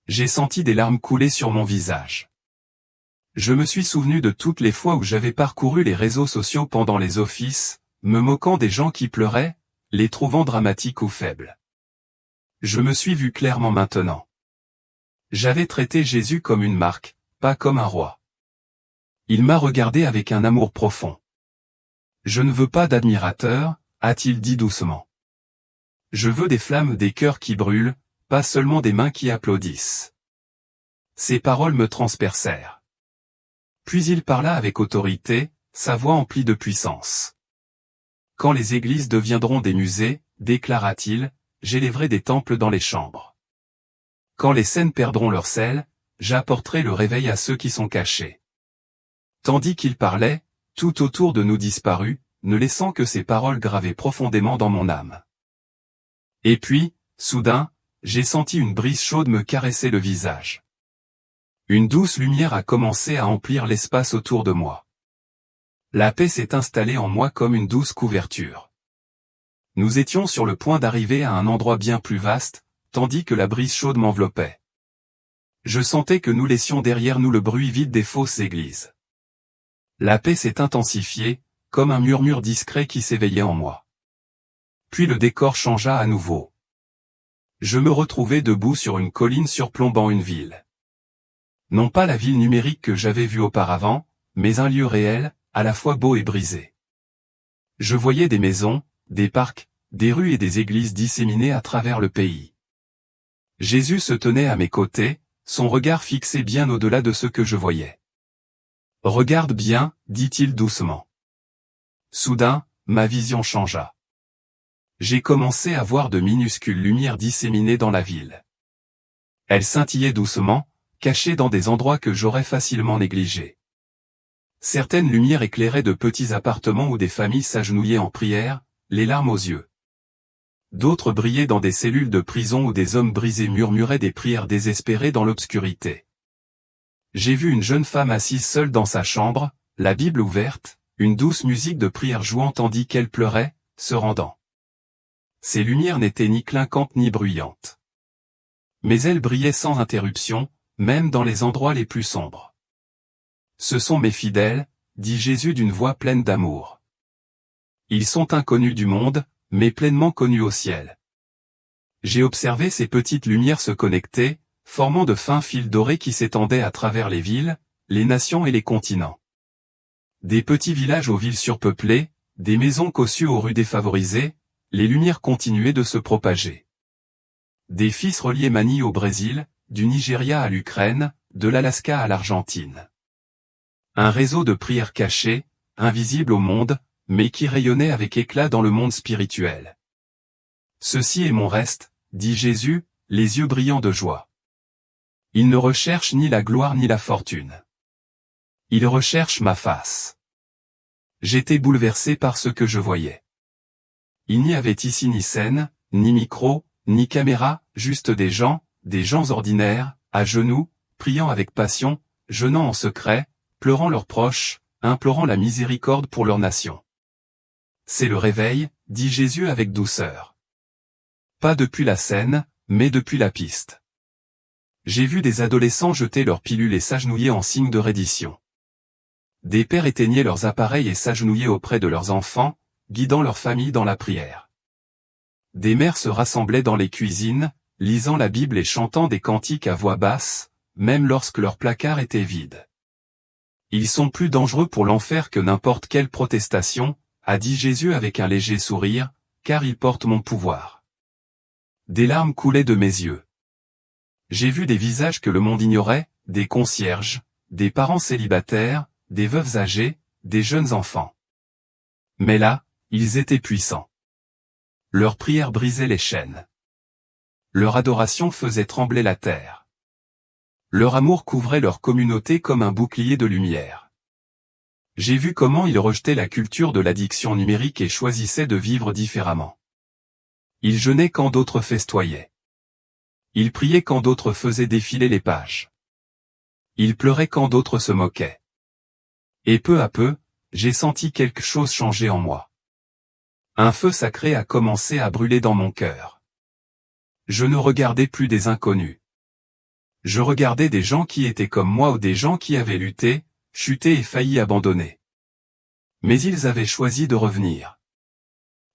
J'ai senti des larmes couler sur mon visage. Je me suis souvenu de toutes les fois où j'avais parcouru les réseaux sociaux pendant les offices, me moquant des gens qui pleuraient, les trouvant dramatiques ou faibles. Je me suis vu clairement maintenant. J'avais traité Jésus comme une marque, pas comme un roi. Il m'a regardé avec un amour profond. Je ne veux pas d'admirateurs, a-t-il dit doucement. Je veux des flammes, des cœurs qui brûlent, pas seulement des mains qui applaudissent. Ces paroles me transpercèrent. Puis il parla avec autorité, sa voix emplie de puissance. Quand les églises deviendront des musées, déclara-t-il, j'élèverai des temples dans les chambres. Quand les scènes perdront leur sel, j'apporterai le réveil à ceux qui sont cachés. Tandis qu'il parlait, tout autour de nous disparut, ne laissant que ces paroles gravées profondément dans mon âme. Et puis, soudain, j'ai senti une brise chaude me caresser le visage. Une douce lumière a commencé à emplir l'espace autour de moi. La paix s'est installée en moi comme une douce couverture. Nous étions sur le point d'arriver à un endroit bien plus vaste, tandis que la brise chaude m'enveloppait. Je sentais que nous laissions derrière nous le bruit vide des fausses églises. La paix s'est intensifiée, comme un murmure discret qui s'éveillait en moi. Puis le décor changea à nouveau. Je me retrouvais debout sur une colline surplombant une ville. Non pas la ville numérique que j'avais vue auparavant, mais un lieu réel, à la fois beau et brisé. Je voyais des maisons, des parcs, des rues et des églises disséminées à travers le pays. Jésus se tenait à mes côtés, son regard fixé bien au-delà de ce que je voyais. « Regarde bien, dit-il doucement. » Soudain, ma vision changea. J'ai commencé à voir de minuscules lumières disséminées dans la ville. Elles scintillaient doucement, cachées dans des endroits que j'aurais facilement négligés. Certaines lumières éclairaient de petits appartements où des familles s'agenouillaient en prière, les larmes aux yeux. D'autres brillaient dans des cellules de prison où des hommes brisés murmuraient des prières désespérées dans l'obscurité. J'ai vu une jeune femme assise seule dans sa chambre, la Bible ouverte, une douce musique de prière jouant tandis qu'elle pleurait, se rendant. Ces lumières n'étaient ni clinquantes ni bruyantes. Mais elles brillaient sans interruption, même dans les endroits les plus sombres. Ce sont mes fidèles, dit Jésus d'une voix pleine d'amour. Ils sont inconnus du monde, mais pleinement connus au ciel. J'ai observé ces petites lumières se connecter, formant de fins fils dorés qui s'étendaient à travers les villes, les nations et les continents. Des petits villages aux villes surpeuplées, des maisons cossues aux rues défavorisées, les lumières continuaient de se propager. Des fils reliés Manille au Brésil, du Nigeria à l'Ukraine, de l'Alaska à l'Argentine. Un réseau de prières cachées, invisible au monde, mais qui rayonnait avec éclat dans le monde spirituel. Ceci est mon reste, dit Jésus, les yeux brillants de joie. Il ne recherche ni la gloire ni la fortune. Il recherche ma face. J'étais bouleversé par ce que je voyais. Il n'y avait ici ni scène, ni micro, ni caméra, juste des gens ordinaires, à genoux, priant avec passion, jeûnant en secret, pleurant leurs proches, implorant la miséricorde pour leur nation. C'est le réveil, dit Jésus avec douceur. Pas depuis la scène, mais depuis la piste. J'ai vu des adolescents jeter leurs pilules et s'agenouiller en signe de reddition. Des pères éteignaient leurs appareils et s'agenouillaient auprès de leurs enfants, guidant leur famille dans la prière. Des mères se rassemblaient dans les cuisines, lisant la Bible et chantant des cantiques à voix basse, même lorsque leur placard était vide. Ils sont plus dangereux pour l'enfer que n'importe quelle protestation, a dit Jésus avec un léger sourire, car ils portent mon pouvoir. Des larmes coulaient de mes yeux. J'ai vu des visages que le monde ignorait, des concierges, des parents célibataires, des veuves âgées, des jeunes enfants. Mais là, ils étaient puissants. Leurs prières brisaient les chaînes. Leur adoration faisait trembler la terre. Leur amour couvrait leur communauté comme un bouclier de lumière. J'ai vu comment il rejetait la culture de l'addiction numérique et choisissait de vivre différemment. Il jeûnait quand d'autres festoyaient. Il priait quand d'autres faisaient défiler les pages. Il pleurait quand d'autres se moquaient. Et peu à peu, j'ai senti quelque chose changer en moi. Un feu sacré a commencé à brûler dans mon cœur. Je ne regardais plus des inconnus. Je regardais des gens qui étaient comme moi ou des gens qui avaient lutté, chuté et failli abandonner. Mais ils avaient choisi de revenir.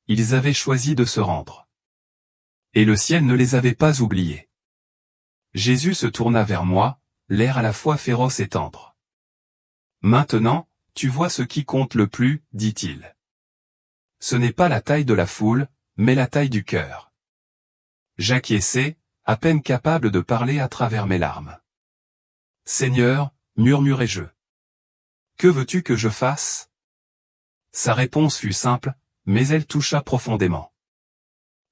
Ils avaient choisi de se rendre. Et le ciel ne les avait pas oubliés. Jésus se tourna vers moi, l'air à la fois féroce et tendre. Maintenant, tu vois ce qui compte le plus, dit-il. Ce n'est pas la taille de la foule, mais la taille du cœur. J'acquiesçai, à peine capable de parler à travers mes larmes. Seigneur, murmurai-je. Que veux-tu que je fasse? Sa réponse fut simple, mais elle toucha profondément.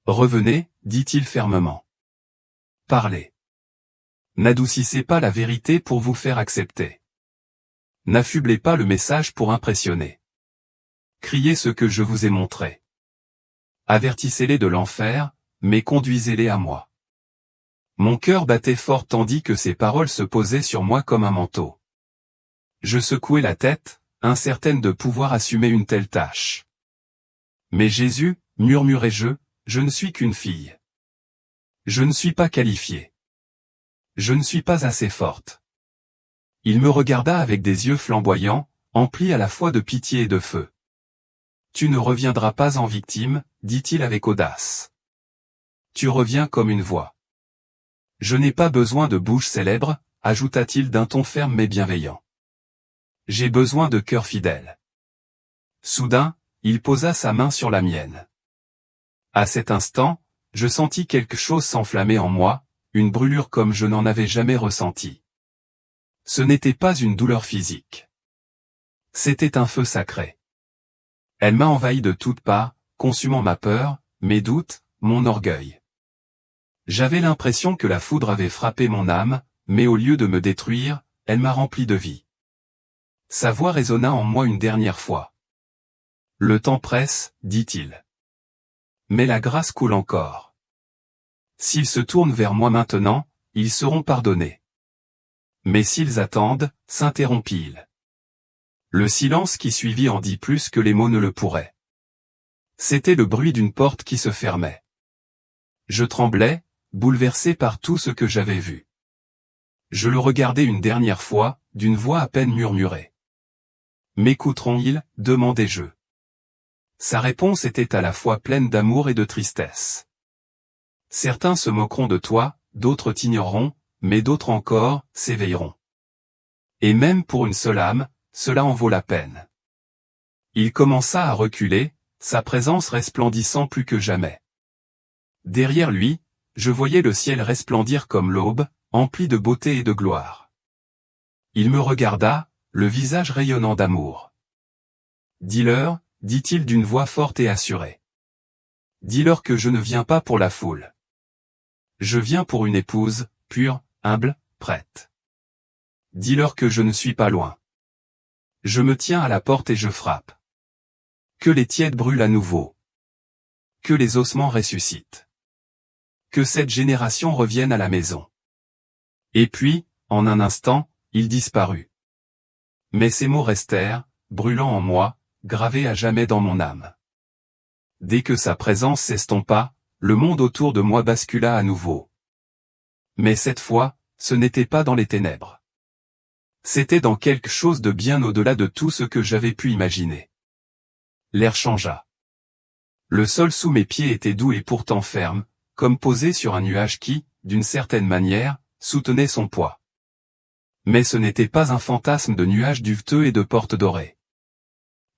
Revenez, dit-il fermement. Parlez. N'adoucissez pas la vérité pour vous faire accepter. N'affublez pas le message pour impressionner. Criez ce que je vous ai montré. Avertissez-les de l'enfer, mais conduisez-les à moi. Mon cœur battait fort tandis que ces paroles se posaient sur moi comme un manteau. Je secouai la tête, incertaine de pouvoir assumer une telle tâche. Mais Jésus, murmurai-je, je ne suis qu'une fille. Je ne suis pas qualifiée. Je ne suis pas assez forte. Il me regarda avec des yeux flamboyants, emplis à la fois de pitié et de feu. Tu ne reviendras pas en victime, dit-il avec audace. Tu reviens comme une voix. Je n'ai pas besoin de bouche célèbre, ajouta-t-il d'un ton ferme mais bienveillant. J'ai besoin de cœur fidèle. Soudain, il posa sa main sur la mienne. À cet instant, je sentis quelque chose s'enflammer en moi, une brûlure comme je n'en avais jamais ressenti. Ce n'était pas une douleur physique. C'était un feu sacré. Elle m'a envahi de toutes parts, consumant ma peur, mes doutes, mon orgueil. J'avais l'impression que la foudre avait frappé mon âme, mais au lieu de me détruire, elle m'a rempli de vie. Sa voix résonna en moi une dernière fois. Le temps presse, dit-il. Mais la grâce coule encore. S'ils se tournent vers moi maintenant, ils seront pardonnés. Mais s'ils attendent, s'interrompit-il. Le silence qui suivit en dit plus que les mots ne le pourraient. C'était le bruit d'une porte qui se fermait. Je tremblais, bouleversé par tout ce que j'avais vu. Je le regardai une dernière fois, d'une voix à peine murmurée. M'écouteront-ils, demandai-je. Sa réponse était à la fois pleine d'amour et de tristesse. Certains se moqueront de toi, d'autres t'ignoreront, mais d'autres encore, s'éveilleront. Et même pour une seule âme, cela en vaut la peine. Il commença à reculer, sa présence resplendissant plus que jamais. Derrière lui, je voyais le ciel resplendir comme l'aube, empli de beauté et de gloire. Il me regarda, le visage rayonnant d'amour. Dis-leur, dit-il d'une voix forte et assurée. Dis-leur que je ne viens pas pour la foule. Je viens pour une épouse, pure, humble, prête. Dis-leur que je ne suis pas loin. Je me tiens à la porte et je frappe. Que les tièdes brûlent à nouveau. Que les ossements ressuscitent. Que cette génération revienne à la maison. Et puis, en un instant, il disparut. Mais ces mots restèrent, brûlant en moi, gravés à jamais dans mon âme. Dès que sa présence s'estompa, le monde autour de moi bascula à nouveau. Mais cette fois, ce n'était pas dans les ténèbres. C'était dans quelque chose de bien au-delà de tout ce que j'avais pu imaginer. L'air changea. Le sol sous mes pieds était doux et pourtant ferme, comme posé sur un nuage qui, d'une certaine manière, soutenait son poids. Mais ce n'était pas un fantasme de nuages duveteux et de portes dorées.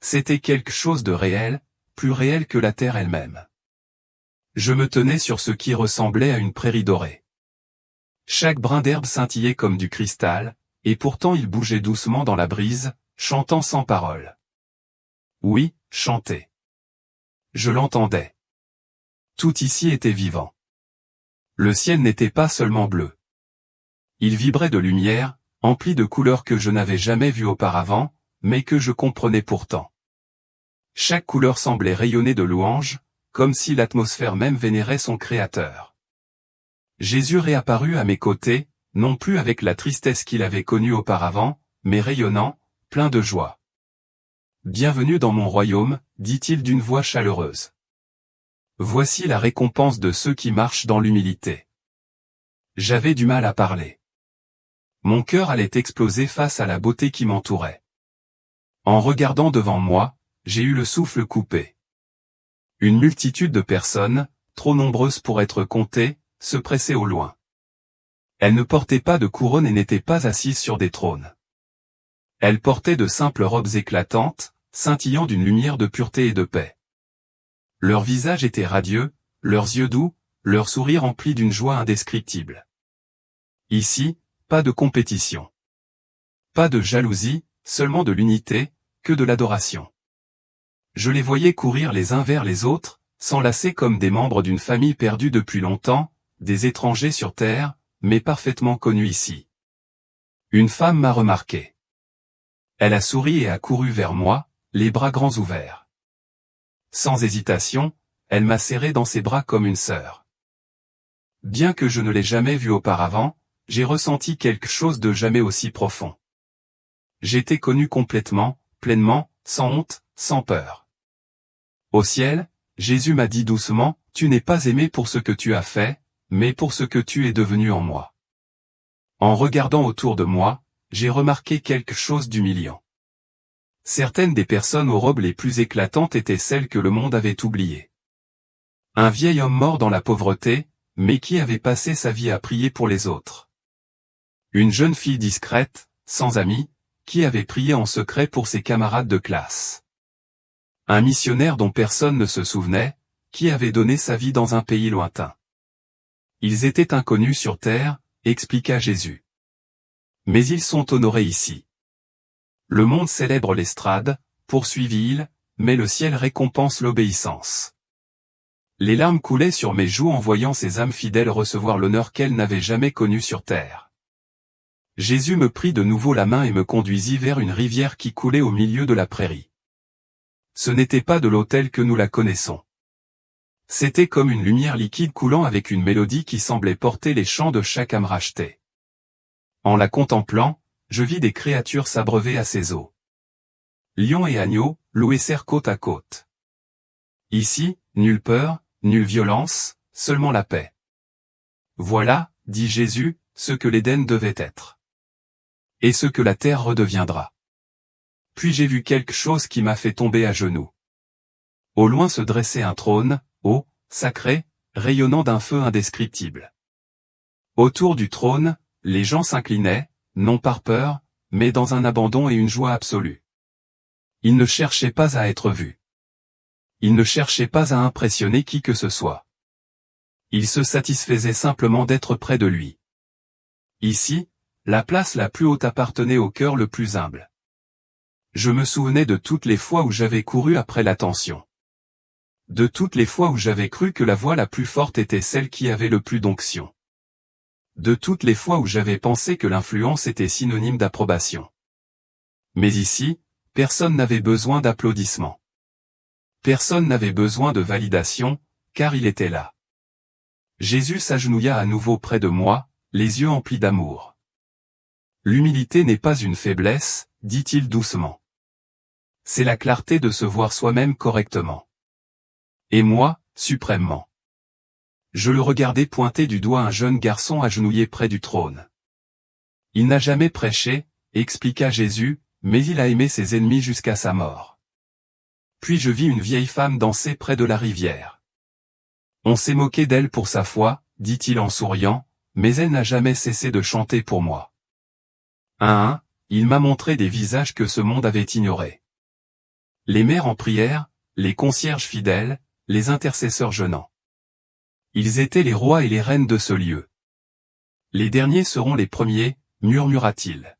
C'était quelque chose de réel, plus réel que la terre elle-même. Je me tenais sur ce qui ressemblait à une prairie dorée. Chaque brin d'herbe scintillait comme du cristal, et pourtant il bougeait doucement dans la brise, chantant sans parole. Oui, chanter. Je l'entendais. Tout ici était vivant. Le ciel n'était pas seulement bleu. Il vibrait de lumière, empli de couleurs que je n'avais jamais vues auparavant, mais que je comprenais pourtant. Chaque couleur semblait rayonner de louange, comme si l'atmosphère même vénérait son Créateur. Jésus réapparut à mes côtés, non plus avec la tristesse qu'il avait connue auparavant, mais rayonnant, plein de joie. « Bienvenue dans mon royaume », dit-il d'une voix chaleureuse. « Voici la récompense de ceux qui marchent dans l'humilité. » J'avais du mal à parler. Mon cœur allait exploser face à la beauté qui m'entourait. En regardant devant moi, j'ai eu le souffle coupé. Une multitude de personnes, trop nombreuses pour être comptées, se pressaient au loin. Elles ne portaient pas de couronne et n'étaient pas assises sur des trônes. Elles portaient de simples robes éclatantes, scintillant d'une lumière de pureté et de paix. Leurs visages étaient radieux, leurs yeux doux, leur sourire rempli d'une joie indescriptible. Ici, pas de compétition. Pas de jalousie, seulement de l'unité, que de l'adoration. Je les voyais courir les uns vers les autres, s'enlacer comme des membres d'une famille perdue depuis longtemps, des étrangers sur terre, mais parfaitement connus ici. Une femme m'a remarqué. Elle a souri et a couru vers moi, les bras grands ouverts. Sans hésitation, elle m'a serré dans ses bras comme une sœur. Bien que je ne l'ai jamais vue auparavant, j'ai ressenti quelque chose de jamais aussi profond. J'étais connu complètement, pleinement, sans honte, sans peur. Au ciel, Jésus m'a dit doucement, « Tu n'es pas aimé pour ce que tu as fait, mais pour ce que tu es devenu en moi. » En regardant autour de moi, j'ai remarqué quelque chose d'humiliant. Certaines des personnes aux robes les plus éclatantes étaient celles que le monde avait oubliées. Un vieil homme mort dans la pauvreté, mais qui avait passé sa vie à prier pour les autres. Une jeune fille discrète, sans amis, qui avait prié en secret pour ses camarades de classe. Un missionnaire dont personne ne se souvenait, qui avait donné sa vie dans un pays lointain. Ils étaient inconnus sur terre, expliqua Jésus. Mais ils sont honorés ici. Le monde célèbre l'estrade, poursuivit-il, mais le ciel récompense l'obéissance. Les larmes coulaient sur mes joues en voyant ces âmes fidèles recevoir l'honneur qu'elles n'avaient jamais connu sur terre. Jésus me prit de nouveau la main et me conduisit vers une rivière qui coulait au milieu de la prairie. Ce n'était pas de l'eau telle que nous la connaissons. C'était comme une lumière liquide coulant avec une mélodie qui semblait porter les chants de chaque âme rachetée. En la contemplant, je vis des créatures s'abreuver à ses eaux. Lions et agneaux, louaient côte à côte. Ici, nulle peur, nulle violence, seulement la paix. Voilà, dit Jésus, ce que l'Éden devait être. Et ce que la terre redeviendra. Puis j'ai vu quelque chose qui m'a fait tomber à genoux. Au loin se dressait un trône, haut, sacré, rayonnant d'un feu indescriptible. Autour du trône, les gens s'inclinaient, non par peur, mais dans un abandon et une joie absolue. Ils ne cherchaient pas à être vus. Ils ne cherchaient pas à impressionner qui que ce soit. Ils se satisfaisaient simplement d'être près de lui. Ici, la place la plus haute appartenait au cœur le plus humble. Je me souvenais de toutes les fois où j'avais couru après l'attention. De toutes les fois où j'avais cru que la voix la plus forte était celle qui avait le plus d'onction. De toutes les fois où j'avais pensé que l'influence était synonyme d'approbation. Mais ici, personne n'avait besoin d'applaudissements. Personne n'avait besoin de validation, car il était là. Jésus s'agenouilla à nouveau près de moi, les yeux emplis d'amour. L'humilité n'est pas une faiblesse, dit-il doucement. C'est la clarté de se voir soi-même correctement. Et moi, suprêmement. Je le regardais pointer du doigt un jeune garçon agenouillé près du trône. Il n'a jamais prêché, expliqua Jésus, mais il a aimé ses ennemis jusqu'à sa mort. Puis je vis une vieille femme danser près de la rivière. On s'est moqué d'elle pour sa foi, dit-il en souriant, mais elle n'a jamais cessé de chanter pour moi. Un à un, il m'a montré des visages que ce monde avait ignorés. Les mères en prière, les concierges fidèles, les intercesseurs jeûnants. Ils étaient les rois et les reines de ce lieu. Les derniers seront les premiers, murmura-t-il.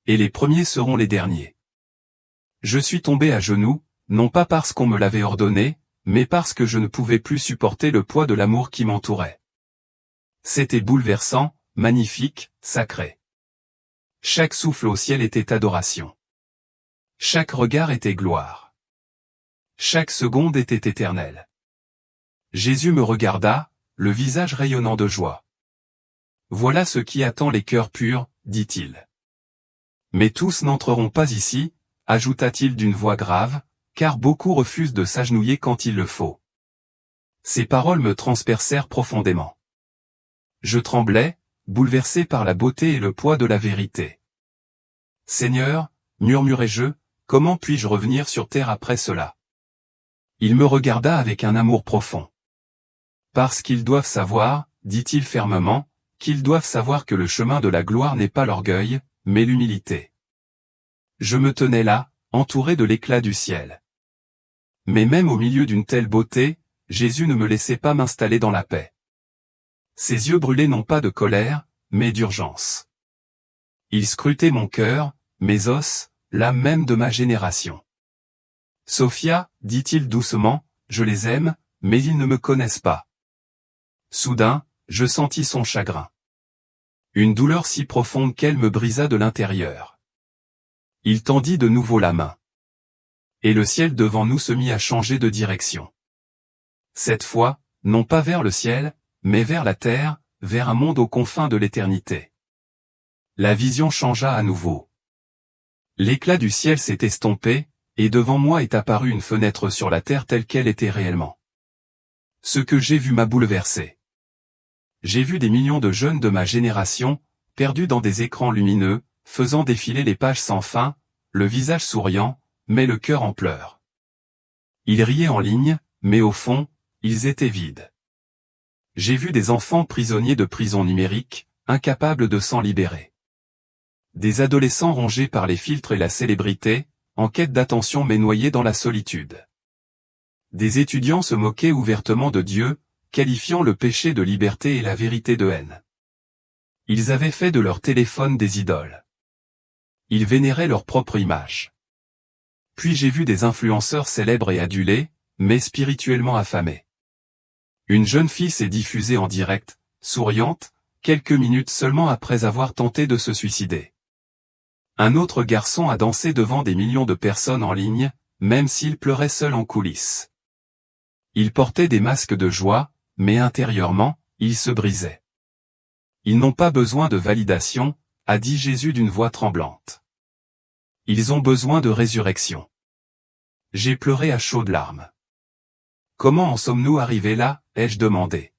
Et les premiers seront les derniers. Je suis tombé à genoux, non pas parce qu'on me l'avait ordonné, mais parce que je ne pouvais plus supporter le poids de l'amour qui m'entourait. C'était bouleversant, magnifique, sacré. Chaque souffle au ciel était adoration. Chaque regard était gloire. Chaque seconde était éternelle. Jésus me regarda, le visage rayonnant de joie. Voilà ce qui attend les cœurs purs, dit-il. Mais tous n'entreront pas ici, ajouta-t-il d'une voix grave, car beaucoup refusent de s'agenouiller quand il le faut. Ces paroles me transpercèrent profondément. Je tremblais, bouleversé par la beauté et le poids de la vérité. Seigneur, murmurai-je, comment puis-je revenir sur terre après cela? Il me regarda avec un amour profond. Parce qu'ils doivent savoir, dit-il fermement, qu'ils doivent savoir que le chemin de la gloire n'est pas l'orgueil, mais l'humilité. Je me tenais là, entouré de l'éclat du ciel. Mais même au milieu d'une telle beauté, Jésus ne me laissait pas m'installer dans la paix. Ses yeux brûlaient non pas de colère, mais d'urgence. Il scrutait mon cœur, mes os, l'âme même de ma génération. Sophia, dit-il doucement, je les aime, mais ils ne me connaissent pas. Soudain, je sentis son chagrin. Une douleur si profonde qu'elle me brisa de l'intérieur. Il tendit de nouveau la main. Et le ciel devant nous se mit à changer de direction. Cette fois, non pas vers le ciel, mais vers la terre, vers un monde aux confins de l'éternité. La vision changea à nouveau. L'éclat du ciel s'est estompé, et devant moi est apparue une fenêtre sur la terre telle qu'elle était réellement. Ce que j'ai vu m'a bouleversé. J'ai vu des millions de jeunes de ma génération, perdus dans des écrans lumineux, faisant défiler les pages sans fin, le visage souriant, mais le cœur en pleurs. Ils riaient en ligne, mais au fond, ils étaient vides. J'ai vu des enfants prisonniers de prisons numériques, incapables de s'en libérer. Des adolescents rongés par les filtres et la célébrité, en quête d'attention mais noyés dans la solitude. Des étudiants se moquaient ouvertement de Dieu, qualifiant le péché de liberté et la vérité de haine. Ils avaient fait de leur téléphone des idoles. Ils vénéraient leur propre image. Puis j'ai vu des influenceurs célèbres et adulés, mais spirituellement affamés. Une jeune fille s'est diffusée en direct, souriante, quelques minutes seulement après avoir tenté de se suicider. Un autre garçon a dansé devant des millions de personnes en ligne, même s'il pleurait seul en coulisses. Il portait des masques de joie, mais intérieurement, il se brisait. Ils n'ont pas besoin de validation, a dit Jésus d'une voix tremblante. Ils ont besoin de résurrection. J'ai pleuré à chaudes larmes. Comment en sommes-nous arrivés là, ai-je demandé.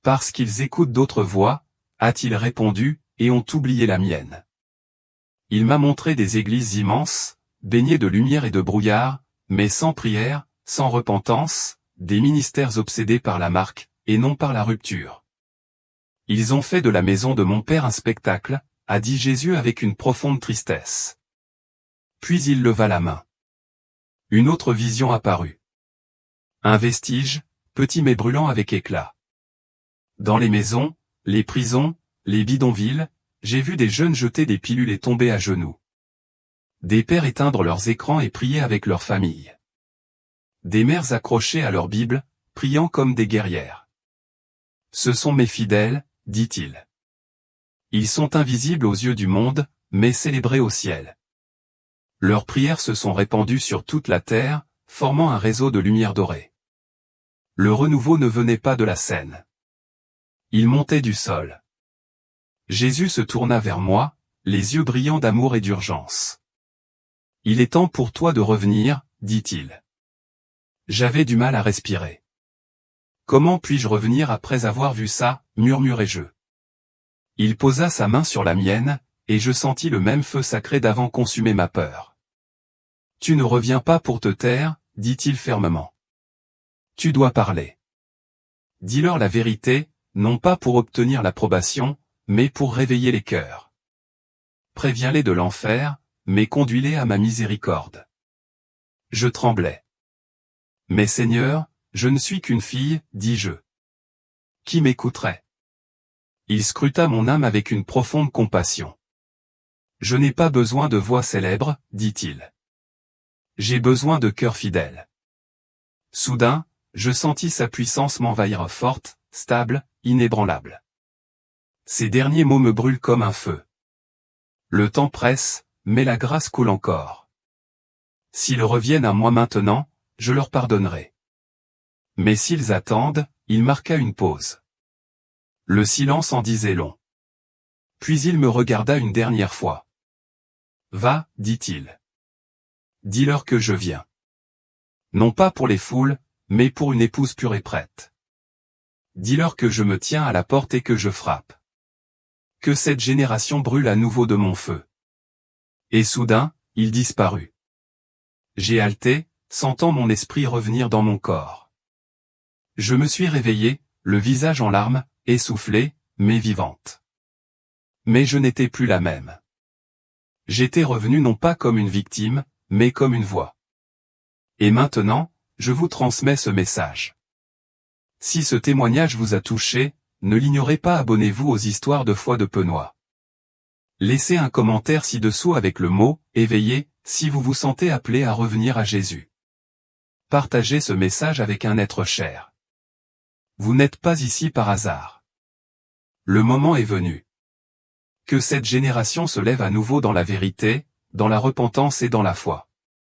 Parce qu'ils écoutent d'autres voix, a-t-il répondu, et ont oublié la mienne. Il m'a montré des églises immenses, baignées de lumière et de brouillard, mais sans prière, sans repentance, des ministères obsédés par la marque, et non par la rupture. Ils ont fait de la maison de mon père un spectacle, a dit Jésus avec une profonde tristesse. Puis il leva la main. Une autre vision apparut. Un vestige, petit mais brûlant avec éclat. Dans les maisons, les prisons, les bidonvilles, j'ai vu des jeunes jeter des pilules et tomber à genoux. Des pères éteindre leurs écrans et prier avec leur famille. Des mères accrochées à leur Bible, priant comme des guerrières. Ce sont mes fidèles, dit-il. Ils sont invisibles aux yeux du monde, mais célébrés au ciel. Leurs prières se sont répandues sur toute la terre, formant un réseau de lumière dorée. Le renouveau ne venait pas de la scène. Il montait du sol. Jésus se tourna vers moi, les yeux brillants d'amour et d'urgence. Il est temps pour toi de revenir, dit-il. J'avais du mal à respirer. Comment puis-je revenir après avoir vu ça, murmurai-je. Il posa sa main sur la mienne, et je sentis le même feu sacré d'avant consumer ma peur. Tu ne reviens pas pour te taire, dit-il fermement. Tu dois parler. Dis-leur la vérité, non pas pour obtenir l'approbation, mais pour réveiller les cœurs. Préviens-les de l'enfer, mais conduis-les à ma miséricorde. Je tremblais. Mais Seigneur, je ne suis qu'une fille, dis-je. Qui m'écouterait? Il scruta mon âme avec une profonde compassion. Je n'ai pas besoin de voix célèbres, dit-il. J'ai besoin de cœurs fidèles. Soudain, je sentis sa puissance m'envahir forte, stable, inébranlable. Ces derniers mots me brûlent comme un feu. Le temps presse, mais la grâce coule encore. S'ils reviennent à moi maintenant, je leur pardonnerai. Mais s'ils attendent, il marqua une pause. Le silence en disait long. Puis il me regarda une dernière fois. Va, dit-il. Dis-leur que je viens. Non pas pour les foules, mais pour une épouse pure et prête. Dis-leur que je me tiens à la porte et que je frappe. Que cette génération brûle à nouveau de mon feu. Et soudain, il disparut. J'ai halté, sentant mon esprit revenir dans mon corps. Je me suis réveillé, le visage en larmes, essoufflé, mais vivante. Mais je n'étais plus la même. J'étais revenu non pas comme une victime, mais comme une voix. Et maintenant, je vous transmets ce message. Si ce témoignage vous a touché, ne l'ignorez pas, abonnez-vous aux histoires de foi de Penoy. Laissez un commentaire ci-dessous avec le mot « éveillé » si vous vous sentez appelé à revenir à Jésus. Partagez ce message avec un être cher. Vous n'êtes pas ici par hasard. Le moment est venu. Que cette génération se lève à nouveau dans la vérité, dans la repentance et dans la foi.